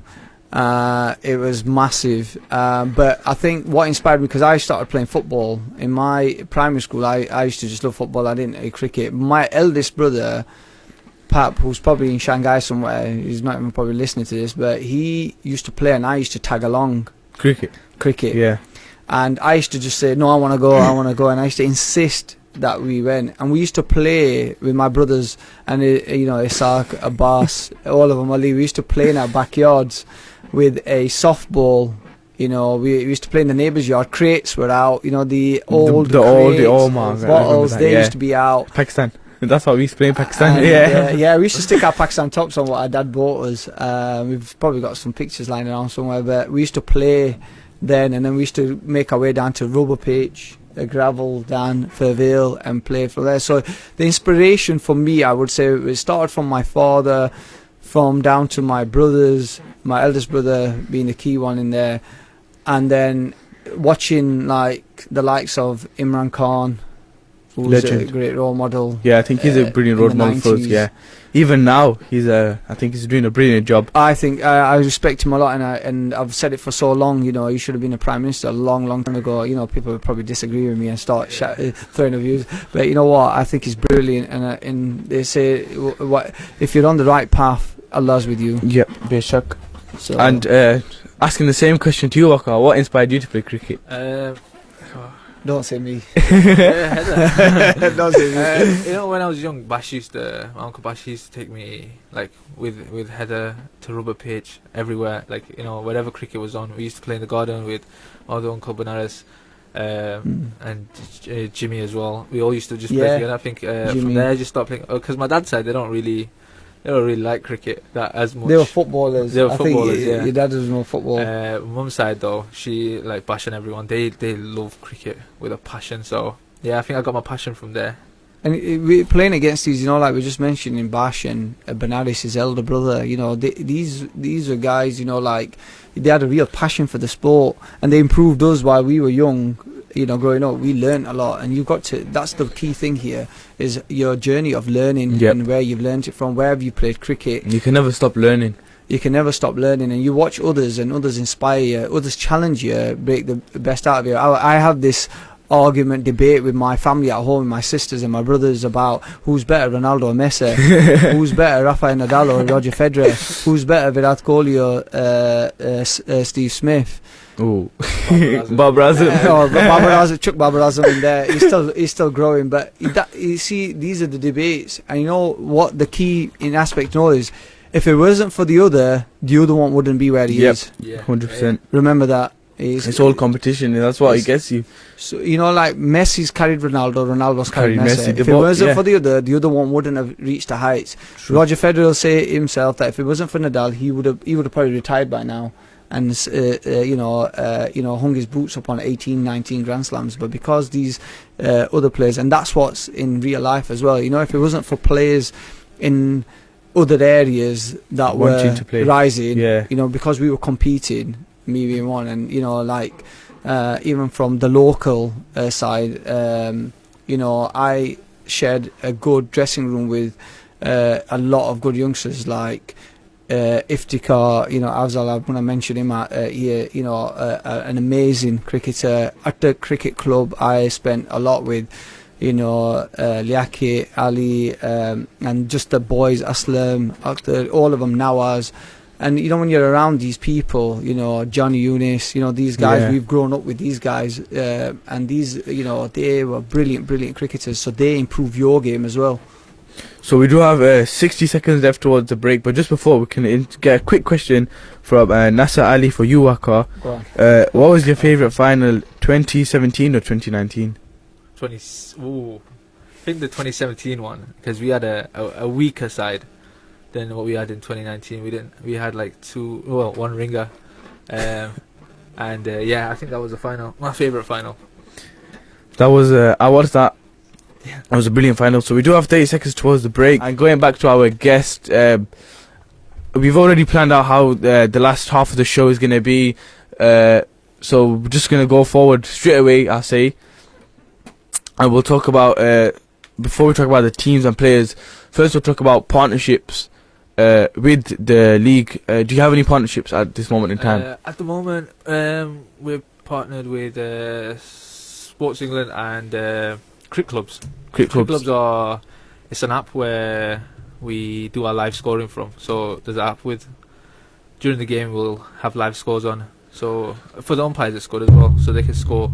it was massive. But I think what inspired me, because I started playing football in my primary school. I used to just love football. I didn't play cricket. My eldest brother, Pap, who's probably in Shanghai somewhere, he's not even probably listening to this, but he used to play and I used to tag along. Cricket. Yeah. And I used to just say, no, I want to go. And I used to insist that we went. And we used to play with my brothers and, Ishaq, Abbas, all of them, Ali. We used to play in our backyards with a softball. We used to play in the neighbour's yard. Crates were out. The old bottles, they used to be out. Pakistan. That's what we used to play in Pakistan. We used to stick our Pakistan tops on what our dad bought us. We've probably got some pictures lying around somewhere, but we used to play then, and then we used to make our way down to Rubber Pitch, gravel down Fairvale, and play from there. So the inspiration for me, I would say, it started from my father, from down to my brothers, my eldest brother being the key one in there, and then watching like the likes of Imran Khan, who's Legend. a great role model. Yeah, I think he's a brilliant role model for us. Yeah, even now I think he's doing a brilliant job. I think I respect him a lot, and I've said it for so long. He should have been a prime minister a long time ago. People would probably disagree with me and start throwing abuse. But you know what? I think he's brilliant, and they say if you're on the right path, Allah's with you. Yep, Bishak. So, and asking the same question to you, Waqar, what inspired you to play cricket? Don't say me. Don't say me. When I was young, my Uncle Bash used to take me like with Haider to Rubber Pitch everywhere. Like wherever cricket was on, we used to play in the garden with all the Uncle Banaras and Jimmy as well. We all used to just play together. I think from there I just stopped playing because my dad said they don't really like cricket that as much. They were footballers. I think your dad was more football. Mum's side though, she like Bash and everyone. They love cricket with a passion. So yeah, I think I got my passion from there. And we're playing against these, like we just mentioned in Bash and Benares, his elder brother. These are guys, like they had a real passion for the sport, and they improved us while we were young. Growing up, we learned a lot, and you've got to. That's the key thing here: is your journey of learning and where you've learned it from. Where have you played cricket? You can never stop learning. And you watch others, and others inspire you. Others challenge you, break the best out of you. I have this debate with my family at home, my sisters and my brothers, about who's better, Ronaldo or Messi, who's better, Rafael Nadal or Roger Federer, who's better, Virat Kohli or Steve Smith. Oh, Babar Azam. Chuck Babar Azam in there. He's still growing, but you see, these are the debates, and what the key in aspect is, if it wasn't for the other one wouldn't be where he is. Yeah, 100%. Remember that. It's all competition, and that's what it gets you. So like Messi's carried Ronaldo, Ronaldo's carried Messi. If it wasn't for the other one wouldn't have reached the heights. True. Roger Federer will say himself that if it wasn't for Nadal, he would have probably retired by now, and hung his boots up on 18, 19 Grand Slams. But because these other players, and that's what's in real life as well. If it wasn't for players in other areas that were rising, because we were competing. Me being one, and even from the local side, I shared a good dressing room with a lot of good youngsters like Iftikhar, Afzal, I'm going to mention him here, an amazing cricketer. At the cricket club, I spent a lot with, Liaki, Ali, and just the boys, Aslam, Akhtar, all of them, Nawaz. And, when you're around these people, Johnny Yunus, these guys, we've grown up with these guys, and these, they were brilliant cricketers, so they improve your game as well. So we do have 60 seconds left towards the break, but just before we can get a quick question from Nasser Ali for you, Waqar. What was your favourite final, 2017 or 2019? I think the 2017 one, because we had a weaker side than what we had in 2019. We had like one ringer, and I think that was the final, my favourite final. That was I watched that. It was a brilliant final. So we do have 30 seconds towards the break. And going back to our guest, we've already planned out how the last half of the show is going to be. So we're just going to go forward straight away, I'll say. And we'll talk about, before we talk about the teams and players, first we'll talk about partnerships with the league. Do you have any partnerships at this moment in time? At the moment, we're partnered with Sports England and Cricket Clubs. Cricket Clubs it's an app where we do our live scoring from. So there's an app during the game we'll have live scores on. So for the umpires it's good as well, so they can score.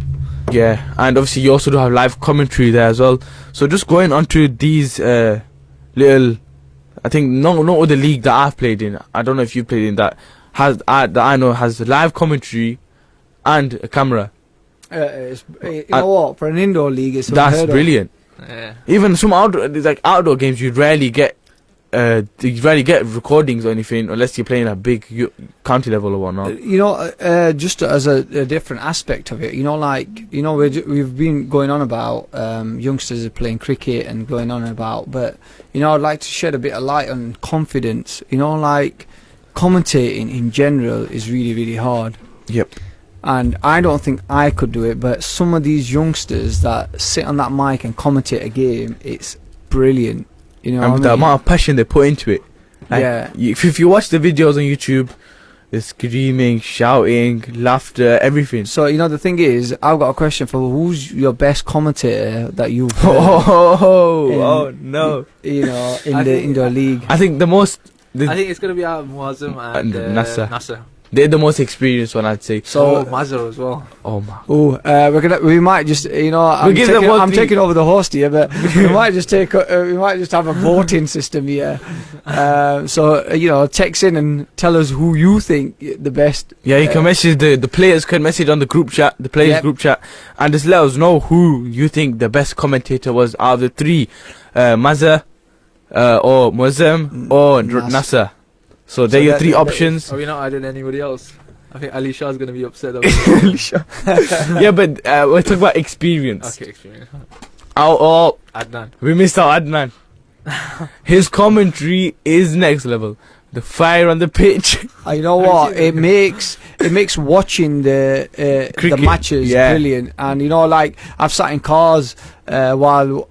Yeah, and obviously you also do have live commentary there as well. So just going on to these little, I think not with the league that I've played in, I don't know if you played in, that I know has live commentary and a camera. What, for an indoor league, that's brilliant. Yeah. Even some outdoor games, you rarely get recordings or anything unless you're playing at big county level or whatnot. Just as a different aspect of it, we've been going on about youngsters are playing cricket and going on about, but I'd like to shed a bit of light on confidence. Commentating in general is really, really hard. Yep. And I don't think I could do it, but some of these youngsters that sit on that mic and commentate a game, it's brilliant. And the amount of passion they put into it. If you watch the videos on YouTube, the screaming, shouting, laughter, everything. So, the thing is, I've got a question for who's your best commentator that you've heard no. in the indoor league? I think I think it's going to be Muazzam and Nasser. They're the most experienced one, I'd say. So Mazhar as well. Oh my! We might just, I'm taking over the host here, but we might just have a voting system here. Text in and tell us who you think the best. Yeah, you can message the players. Can message on the group chat, the players group chat, and just let us know who you think the best commentator was out of the three, Mazhar, or Muazzam, or Nasser. So they're your three options. Are we not adding anybody else? I think Ali Shah's going to be upset. Yeah, but we're talking about experience. Okay, experience. Adnan. We missed out Adnan. His commentary is next level. The fire on the pitch. You know what? It makes watching the matches brilliant. And I've sat in cars while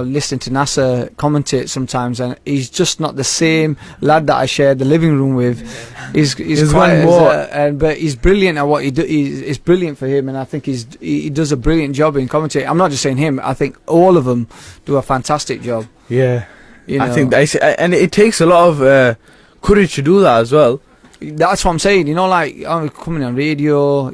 listening to Nasser commentate sometimes, and he's just not the same lad that I shared the living room with. He's quite more, but he's brilliant at what he do. It's brilliant for him, and I think he does a brilliant job in commentating. I'm not just saying him. I think all of them do a fantastic job. Yeah. I think and it takes a lot of courage to do that as well. That's what I'm saying. I'm coming on radio.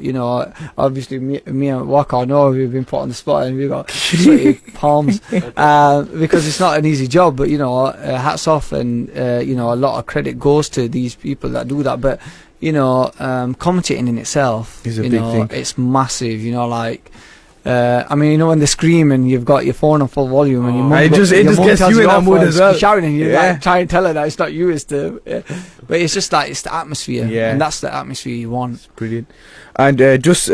Obviously me and Waqar we've been put on the spot and we've got sweaty palms because it's not an easy job. But hats off, and a lot of credit goes to these people that do that. But commentating in itself is a big thing. It's massive. When they scream and you've got your phone on full volume and your mum it just gets you in that mood as well. Shouting and you try and tell her that it's not you, but it's just it's the atmosphere, and that's the atmosphere you want. It's brilliant. And because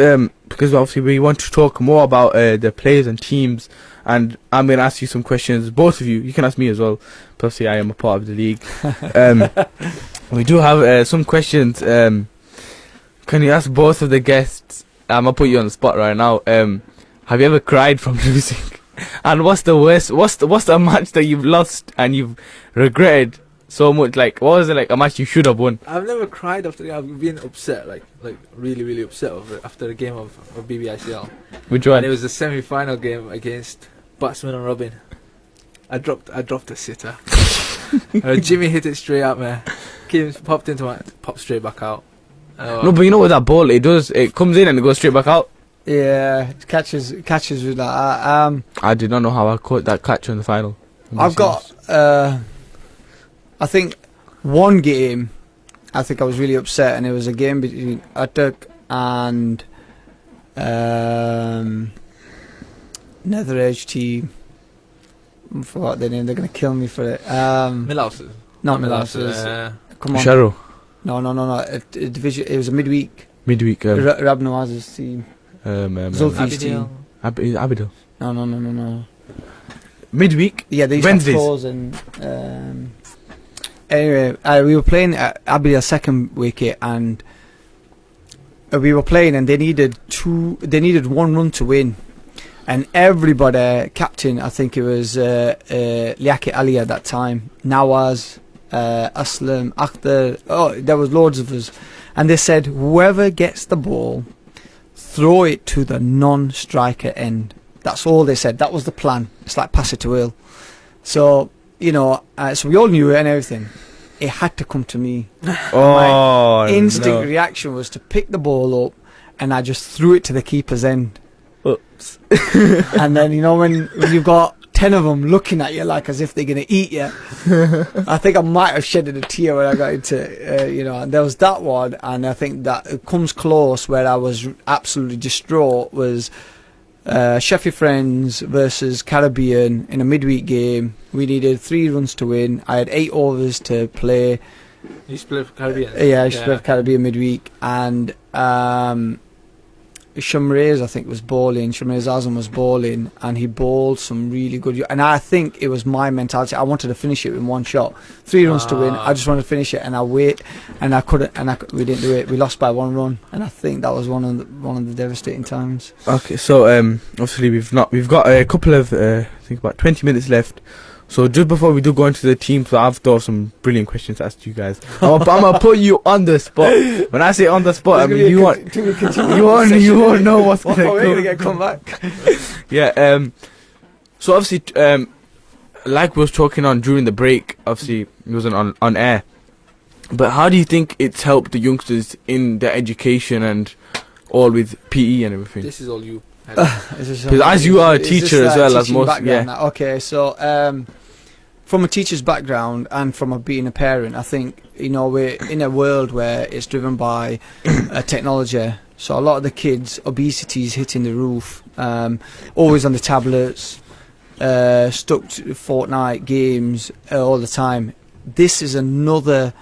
obviously we want to talk more about the players and teams, and I'm going to ask you some questions, both of you. You can ask me as well. Plus, I am a part of the league. We do have some questions. Can you ask both of the guests? I'm gonna put you on the spot right now. Have you ever cried from losing? And what's the worst? What's the match that you've lost and you've regretted so much? Like, what was it like a match you should have won? I've never cried after. I've been upset, like really, really upset after a game of BBICL. Which one? And it was the semi-final game against Batsman and Robin. I dropped a sitter. Jimmy hit it straight out, man. Popped straight back out. No, but you know with that ball, it comes in and it goes straight back out. Yeah, it catches with that. I did not know how I caught that catch in the final. I've got, I think, one game. I think I was really upset, and it was a game between Atak and Nether Edge team. I forgot their name. They're gonna kill me for it. Millhouses. Not Millhouses. Come on. Sharo. No. A division. It was a midweek. Midweek. Rab Nawaz's team. Zulfi's team. Abidal. No. Midweek. Yeah, they used Wednesdays. to have floors and anyway, we were playing at Abidal's second wicket, and we were playing, and they needed one run to win, and everybody, captain, I think it was Liaki Ali at that time, Nawaz, Aslam, Akhtar, there was loads of us, and they said whoever gets the ball, throw it to the non-striker end. That's all they said. That was the plan. It's like pass it to Will. So, so we all knew it and everything. It had to come to me. Oh, my instinct reaction was to pick the ball up, and I just threw it to the keeper's end. Oops. And then, when you've got 10 of them looking at you like as if they're going to eat you, I think I might have shedded a tear when I got into, and there was that one, and I think that it comes close where I was absolutely distraught was Sheffield Friends versus Caribbean in a midweek game. We needed 3 runs to win. I had 8 overs to play. You used to play for Caribbean? Yeah, I used to play for Caribbean midweek. And Shamrez, I think, was bowling. Shamrez Azam was bowling, and he bowled some really good. And I think it was my mentality. I wanted to finish it in one shot. 3 runs to win. I just wanted to finish it, and I wait, and I couldn't. And we didn't do it. We lost by 1 run, and I think that was one of the devastating times. Okay, so obviously we've got a couple of I think about 20 minutes left. So just before we do go into the team, so I've thought of some brilliant questions to ask you guys. I'm gonna put you on the spot. When I say on the spot, I mean you won't know what's gonna come back. Yeah. So obviously, like we was talking on during the break, obviously it wasn't on air. But how do you think it's helped the youngsters in their education and all with PE and everything? This is all you. Because as you are a teacher as well as most, yeah. Okay, so from a teacher's background and from being a parent, I think we're in a world where it's driven by technology. So a lot of the kids, obesity is hitting the roof. Always on the tablets, stuck to Fortnite games all the time. This is another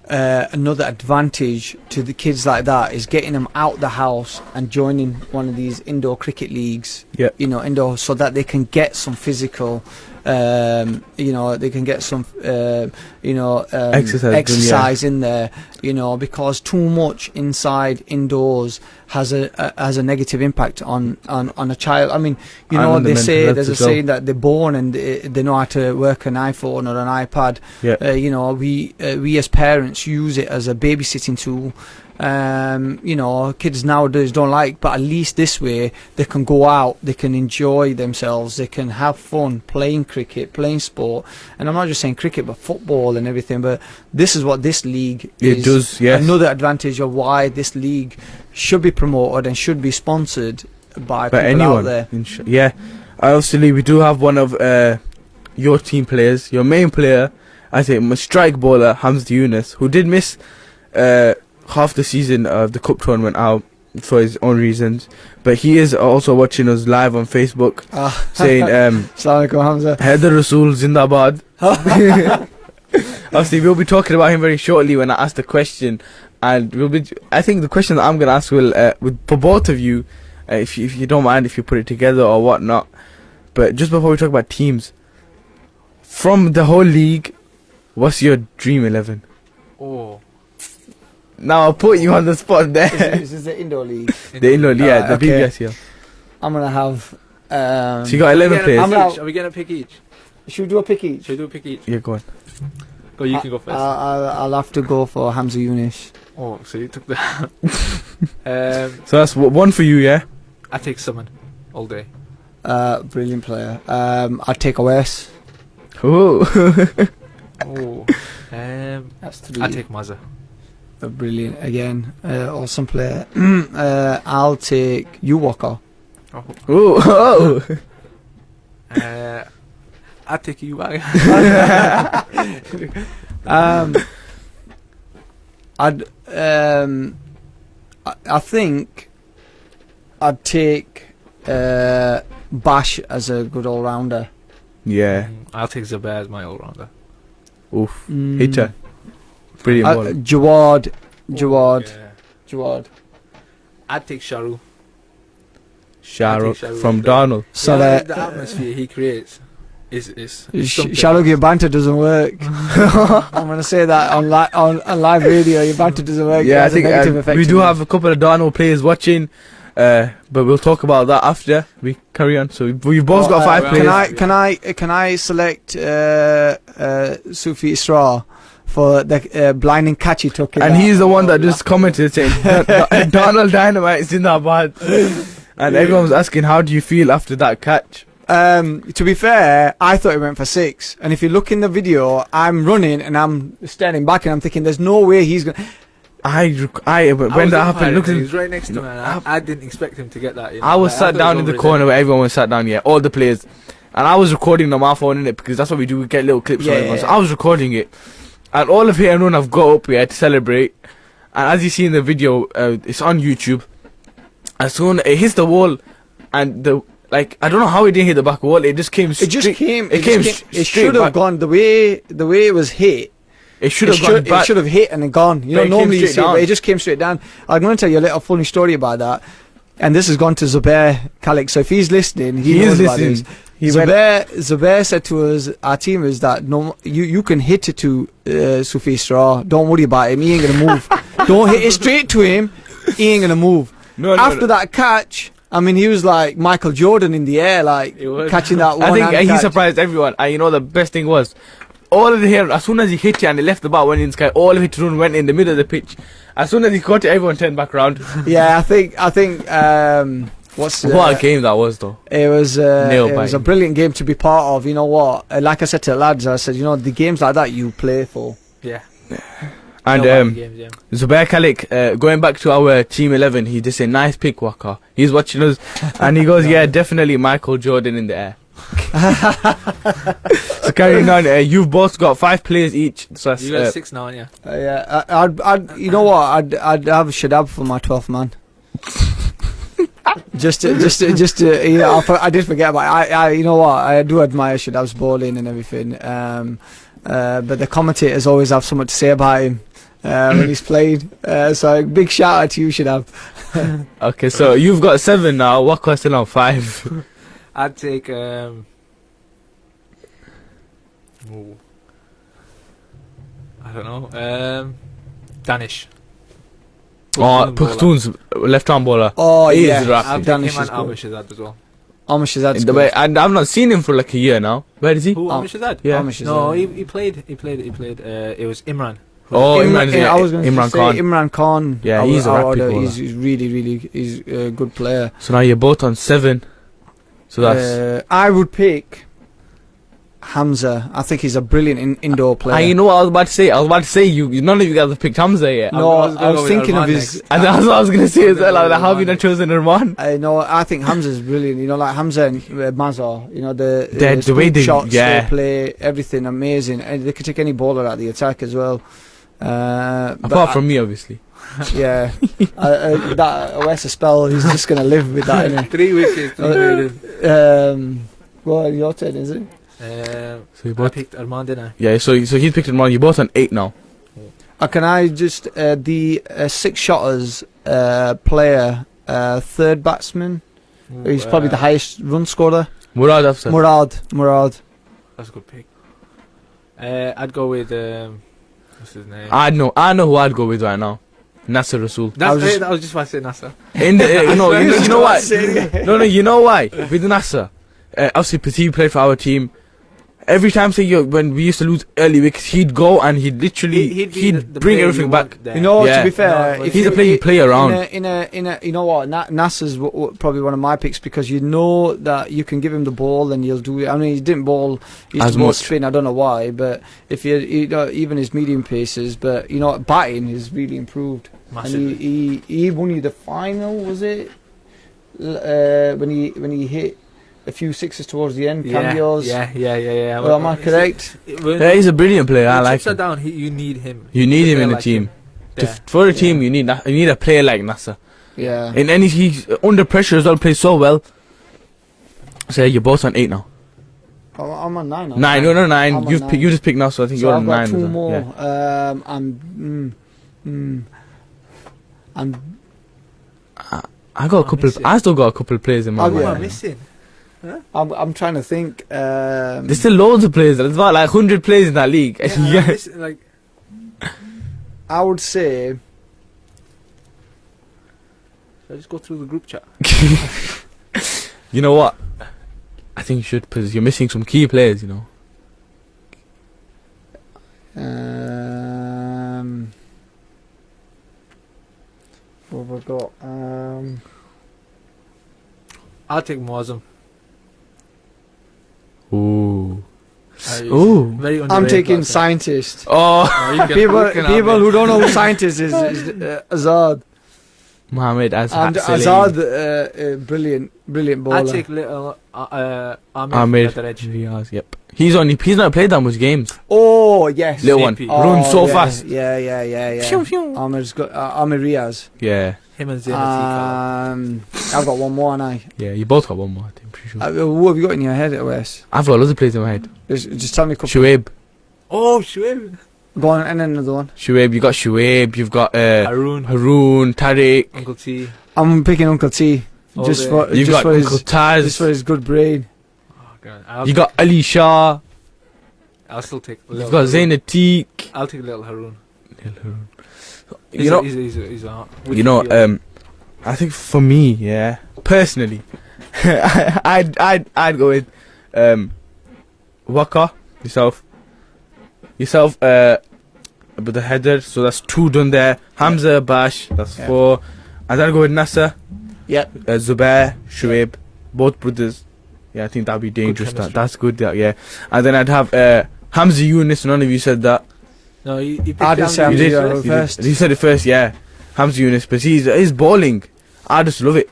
advantage to the kids like that, is getting them out the house and joining one of these indoor cricket leagues. Yeah. Indoor, so that they can get some physical, they can get some, exercise in there. Because too much indoors has a negative impact on a child. I mean, they say there's a saying that they're born and they know how to work an iPhone or an iPad. Yeah. We as parents use it as a babysitting tool. Kids nowadays don't like, but at least this way they can go out, they can enjoy themselves, they can have fun playing cricket, playing sport. And I'm not just saying cricket, but football and everything. But this is what this league is. Does, yes. Another advantage of why this league should be promoted and should be sponsored by people anyone out there. Yeah. Obviously, we do have one of your team players, your main player, I think, strike bowler Hamza Yunus, who did miss half the season of the cup tournament out for his own reasons, but he is also watching us live on Facebook, saying Assalamu alaikum, Hamza. Haider Rasool Zindabad. Obviously we'll be talking about him very shortly when I ask the question, and I think the question that I'm going to ask will for both of you, if you don't mind, if you put it together or whatnot. But just before we talk about teams, from the whole league, what's your dream 11? Now I'll put you on the spot there. Is this the indoor league? The indoor, yeah, the okay. BBICL. I'm gonna have. So you got 11 players. Are we gonna pick each? Should we do a pick each? Should we do a pick each? Yeah, go on. Go, you can go first. I'll have to go for Hamza Yunus. Oh, so you took the. So that's one for you, yeah. I take someone all day. Brilliant player. I'd take Awais. Oh. Oh. That's three. I take Mazza. Brilliant again. Awesome player. I'll take you, Waqar. Oh. I take you. I think I'd take Bash as a good all-rounder. Yeah. I'll take Zubair as my all-rounder. Oof. Hitter. Brilliant ball. Jawad. Yeah. Jawad. I'd take Sharu. Shahrukh Shahrukh from is there. Darnold. So Yeah, that the atmosphere he creates is something. Shalom, your banter doesn't work. I'm going to say that on live radio. Your banter doesn't work. Yeah, It I has a think negative effect we on do you. have a couple of Darnold players watching, but we'll talk about that after we carry on. So we've both got 5 players. Can I select Sufi Isra for the blinding catch he took? And he's the one that just commented saying Donald Dynamite is in that bad. And everyone was asking, how do you feel after that catch? To be fair, I thought he went for 6. And if you look in the video, I'm running and I'm standing back and I'm thinking, there's no way he's going to... When that happened, look he at was right next to me. And I didn't expect him to get that. You know? I was Like, sat thought down it in was the over corner where everyone was sat down, yeah, all the players. And I was recording on my phone, innit, because that's what we do, we get little clips Yeah, on everyone. So yeah. I was recording it. And all of here and run have got up here to celebrate. And as you see in the video, it's on YouTube. As soon as it hits the wall, and I don't know how it didn't hit the back wall, it just came It just came. It straight should have back. gone the way it was hit. It should have gone back. It should have hit and then gone. You But know, it came normally you straight see it, down. but it just came straight down. I'm going to tell you a little funny story about that. And this has gone to Zubair Khalek. So if he's listening, he knows about this. Zubair said to us, our team, is that no, you can hit it to Sufi Straw. Don't worry about him. He ain't gonna move. Don't hit it straight to him. He ain't gonna move. After that catch, I mean, he was like Michael Jordan in the air, like catching that one. I think he surprised everyone. And you know the best thing was, all of the hair, as soon as he hit it and he left the bat, went in the sky, all of it went in the middle of the pitch. As soon as he caught it, everyone turned back around. Yeah, I think what a game that was, though. It was Nail-biting. a brilliant game to be part of. You know what? Like I said to the lads, I said, you know, the games like that you play for. Yeah. And Games, yeah. Zubair Khalek, going back to our team 11, he just said, nice pick, Waqar. He's watching us, and he goes, yeah, definitely Michael Jordan in the air. So carrying on, you've both got 5 players each. So that's, You got 6 now, yeah. Yeah, I'd you know what? I'd have Shadab for my 12th man. just to, you know, I did forget about it. I you know what? I do admire Shadab's bowling and everything. But the commentators always have something to say about him when he's played. So big shout out to you, Shadab. Okay, so you've got 7 now. Waqar's still on 5. I'd take I don't know. Danish. Oh, Pukhtun's left-arm bowler. Oh He is yeah, rapid. I'll take Danish him is and good. Amishazad as well. Amish is In the way, and I've not seen him for like a year now. Where is he? Who? Oh, Amishazad? Yeah. Amish is No, a- he played. It was Imran. Oh, Imran, yeah, I was going to Imran say Khan. Imran Khan. Yeah, he's a rapid bowler. He's really he's a good player. So now you're both on 7. So that's. I would pick Hamza. I think he's a brilliant indoor player. You know what I was about to say? I was about to say you none of you guys have picked Hamza yet. No, I was gonna I go was with thinking of Arman his. next. And that's what I was going to say as well. Like, how have you Arman not chosen Arman? I know. I think Hamza's brilliant. You know, like Hamza and Mazar. You know the The way scoop they- shots, yeah. they play, everything amazing, and they can take any bowler at the attack as well. Apart from me, obviously. yeah, that Awais spell, he's just gonna live with that. Innit? 3 wickets. 3 wickets. Well, your turn, is it? So you I both. picked Armand, didn't I? Yeah. So he's picked Arman. You're both on 8 now. Can I just the 6 shotters player, 3rd batsman? He's probably the highest run scorer. Murad Afsar. Murad. That's a good pick. I'd go with what's his name? I know who I'd go with right now. Nasser Rasool. I was was just about to say Nasser. In the you know why? Say it again. No, you know why? With Nasser, obviously, because he played for our team. Every time, when we used to lose early wickets, he'd go and he'd literally he'd bring everything back. You know, Yeah. to be fair, No, if He's you- a player you play around. in a, you know what, Nasser's probably one of my picks because you know that you can give him the ball and he'll do it. I mean, he didn't bowl he used As to bowl much. spin. I don't know why, but if you know, even his medium paces, but you know, batting is really improved. Massively. And he won you the final, was it? When he hit a few sixes towards the end, cameos. Yeah. Well, am I correct? Yeah, he's a brilliant player. I like him. Down, you need him. You need him in the Like team. him. Yeah. For a team, you need a player like Nasser. Yeah. In any, he's under pressure as well. Plays so well. So you're both on 8 now. Oh, I'm on 9 now. 9, no, 9. I'm on 9. You just picked now, so I think So you're I've on got 9. 2 as well. more. Yeah. I got a couple. I still got a couple of players in my Oh, mind. yeah. What am I missing? I'm trying to think. There's still loads of players. There's about like 100 players in that league. Yeah, Yeah. I'm missing, like, I would say. should I just go through the group chat? You know what? I think you should, because you're missing some key players. You know. What have I got? I'll take Muazzam. Ooh. Ooh. Very underrated. I'm taking player. scientist. Oh. No, you can- People you can have people it. who don't know who scientist is Azad. Mohammed And Azhar. Azad, brilliant bowler. I'll take little Ahmed at the edge. Riaz. Yep. He's not played that much games. Oh yes, Little one. Sleepy. Runs so yeah, fast. Yeah. Phew, phew. Ahmed's got Ahmed Riaz. Yeah. Him and Zayn. I've got one more, and I. Yeah. You both got one more. I'm pretty sure. Who have you got in your head, Wes? I've got loads of players in my head. Just tell me a couple. Shuaib. Oh, Shuaib. Go on, and then another one. Shuaib. You got Shuaib. You've got Haroon. Haroon, Tariq. Uncle T. I'm picking Uncle T. All Just day. for You've just got for Uncle his just for Taz. his good brain. Oh, God. You got Ali Shah. I'll still take. You've got Zain Atiq. I'll take little Haroon. You know. He's a You know. I think for me, yeah, personally, I'd go with Waqar, yourself, with the Haider, so that's 2 done there. Hamza, Bash, that's Yeah. 4. And then I'd go with Nasser, Yep. Zubair, Shuaib, both brothers. Yeah, I think that'd be dangerous. chemistry. That's good. Yeah. And then I'd have Hamza Yunus. None of you said that. No, you picked I did Hamza say You Hamza did. Yunus You first. did. You said it first. Yeah, Hamza Yunus, but his bowling, I just love it.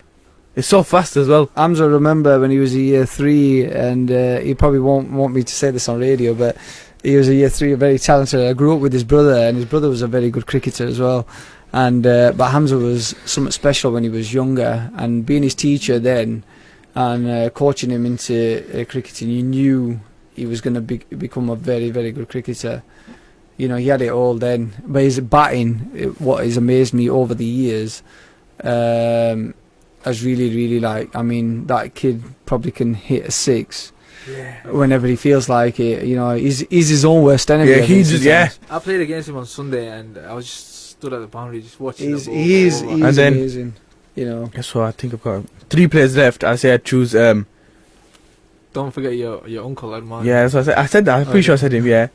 It's so fast as well. Hamza, remember when he was a year 3, and he probably won't want me to say this on radio, but he was a year 3, very talented. I grew up with his brother, and his brother was a very good cricketer as well. And but Hamza was something special when he was younger, and being his teacher then, and coaching him into cricketing, you knew he was going to become a very, very good cricketer. You know, he had it all then. But his batting, what has amazed me over the years, has really I mean, that kid probably can hit a 6 whenever he feels like it. You know, he's his own worst enemy. Yeah, I he think, just sometimes. I played against him on Sunday, and I was just stood at the boundary just watching. He's the ball he's, go he's over. And then- amazing. You know, So I think I've got 3 players left. I say I'd choose. Don't forget your uncle, Arman. Yeah, that's what I said. I said that. I'm pretty sure I said him. Yeah.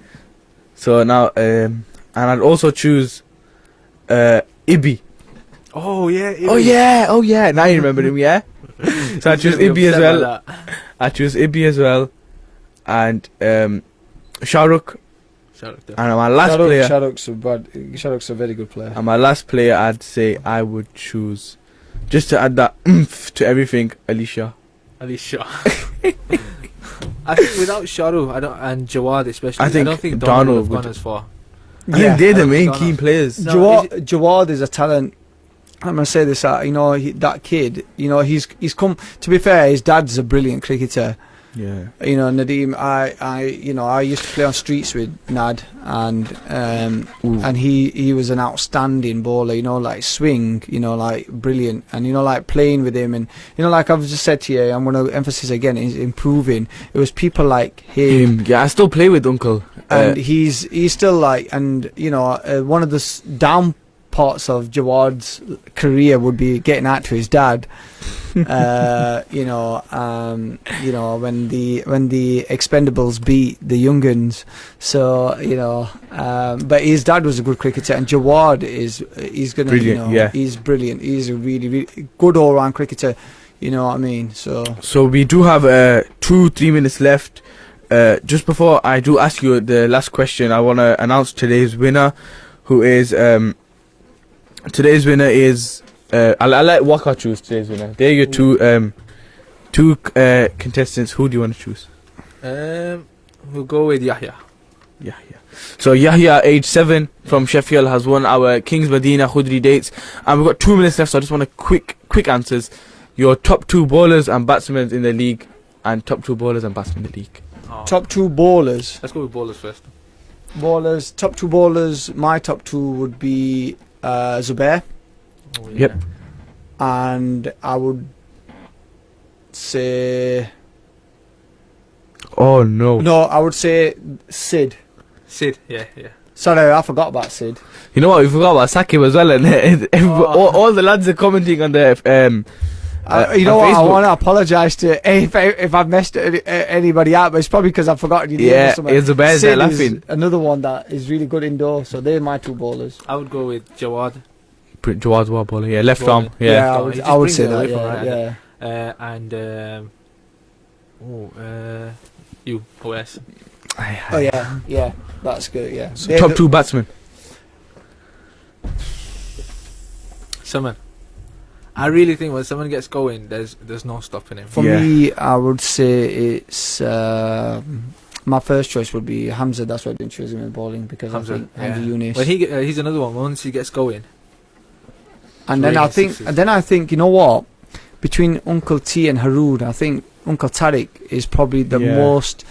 So now, and I'd also choose Ibi. Oh yeah. Oh yeah. Now you remember him, yeah. So I choose Ibi as well. I choose Ibi as well, and Shahrukh. And my last player. Shahruk's a very good player. And my last player, I'd say I would choose, just to add that oomph to everything, Alicia. Shah. I think without Shahrukh, and Jawad especially, I think don't think Donald Donald would have would- gone as far. I think they're I the don't main think key Donald- players. No, Jawad is a talent. I'm gonna say this. You know, that kid. You know, he's come. To be fair, his dad's a brilliant cricketer. Yeah. You know, Nadeem. I used to play on streets with Nad, and he was an outstanding bowler. You know, like swing. You know, like brilliant, and you know, like playing with him, and you know, like I've just said to you, I'm gonna emphasize again, is improving. It was people like him. Yeah, I still play with Uncle. And he's still like, and you know, one of the down parts of Jawad's career would be getting out to his dad, when the Expendables beat the Young'uns. So but his dad was a good cricketer, and Jawad he's gonna Brilliant, he's brilliant. He's a really, really good all round cricketer. You know what I mean? So we do have 2-3 minutes left. Just before I do ask you the last question, I want to announce today's winner, who is today's winner is I'll let Waqar choose today's winner. They're your two contestants. Who do you want to choose? We'll go with Yahya. Yahya. So Yahya, age 7, from Sheffield, has won our Kings Medina Khudri dates, and we've got 2 minutes left. So I just want quick answers. Your top 2 bowlers and batsmen in the league, and top 2 bowlers and batsmen in the league. Top 2 bowlers. Let's go with bowlers first. Bowlers. Top 2 bowlers. My top 2 would be Zubair. Oh, Yep. And I would say... Oh no. No, I would say Sid. Sid, yeah. Sorry, I forgot about Sid. You know what? We forgot about Sakib as well, and all the lads are commenting on the you know what? Facebook. I want to apologise to if I've messed anybody out, but it's probably because I've forgotten your name. Yeah, or something. it's the bears Sid there laughing. is another one that is really good indoor. So they're my 2 bowlers. I would go with Jawad. Jawad's well bowler, yeah, left Bowling. arm, yeah. He just I would brings say it away that. from Yeah, right yeah. You, Awais. Oh yeah, that's good. Yeah. So top 2 batsmen. Someone. I really think when someone gets going, there's no stopping him. For me, I would say it's my first choice would be Hamza. That's why I didn't choose him in bowling, because Hamza, I think Hamza Yunus. When he's another one. Once he gets going, and then I think you know what? Between Uncle T and Harood, I think Uncle Tariq is probably the most.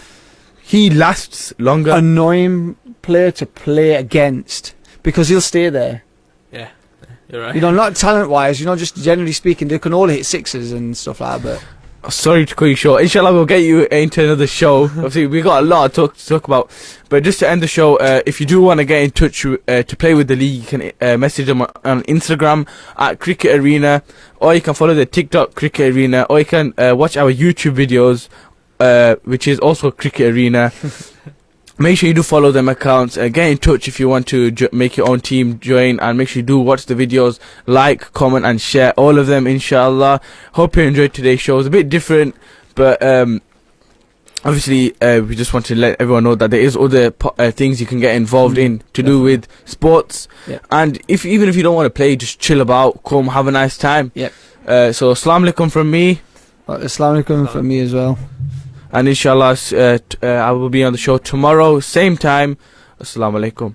He lasts longer. Annoying player to play against, because he'll stay there. Yeah, you're right. Not talent-wise. Just generally speaking, they can all hit sixes and stuff like that. But sorry to cut you short. Inshallah, we'll get you into another show. Obviously, we got a lot to talk about. But just to end the show, if you do want to get in touch to play with the league, you can message them on Instagram at Cricket Arena, or you can follow the TikTok Cricket Arena, or you can watch our YouTube videos, which is also Cricket Arena. Make sure you do follow them accounts. Get in touch if you want to make your own team, join, and make sure you do watch the videos, like, comment, and share all of them, inshallah. Hope you enjoyed today's show. It's a bit different, but obviously we just want to let everyone know that there is other things you can get involved in to do with sports. Yeah. And even if you don't want to play, just chill about, come have a nice time. Yep. So Assalamu alaikum from me. Assalamu alaikum from me as well. And inshallah, I will be on the show tomorrow, same time. Assalamu alaikum.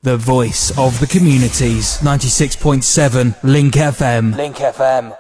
The voice of the communities. 96.7 Link FM. Link FM.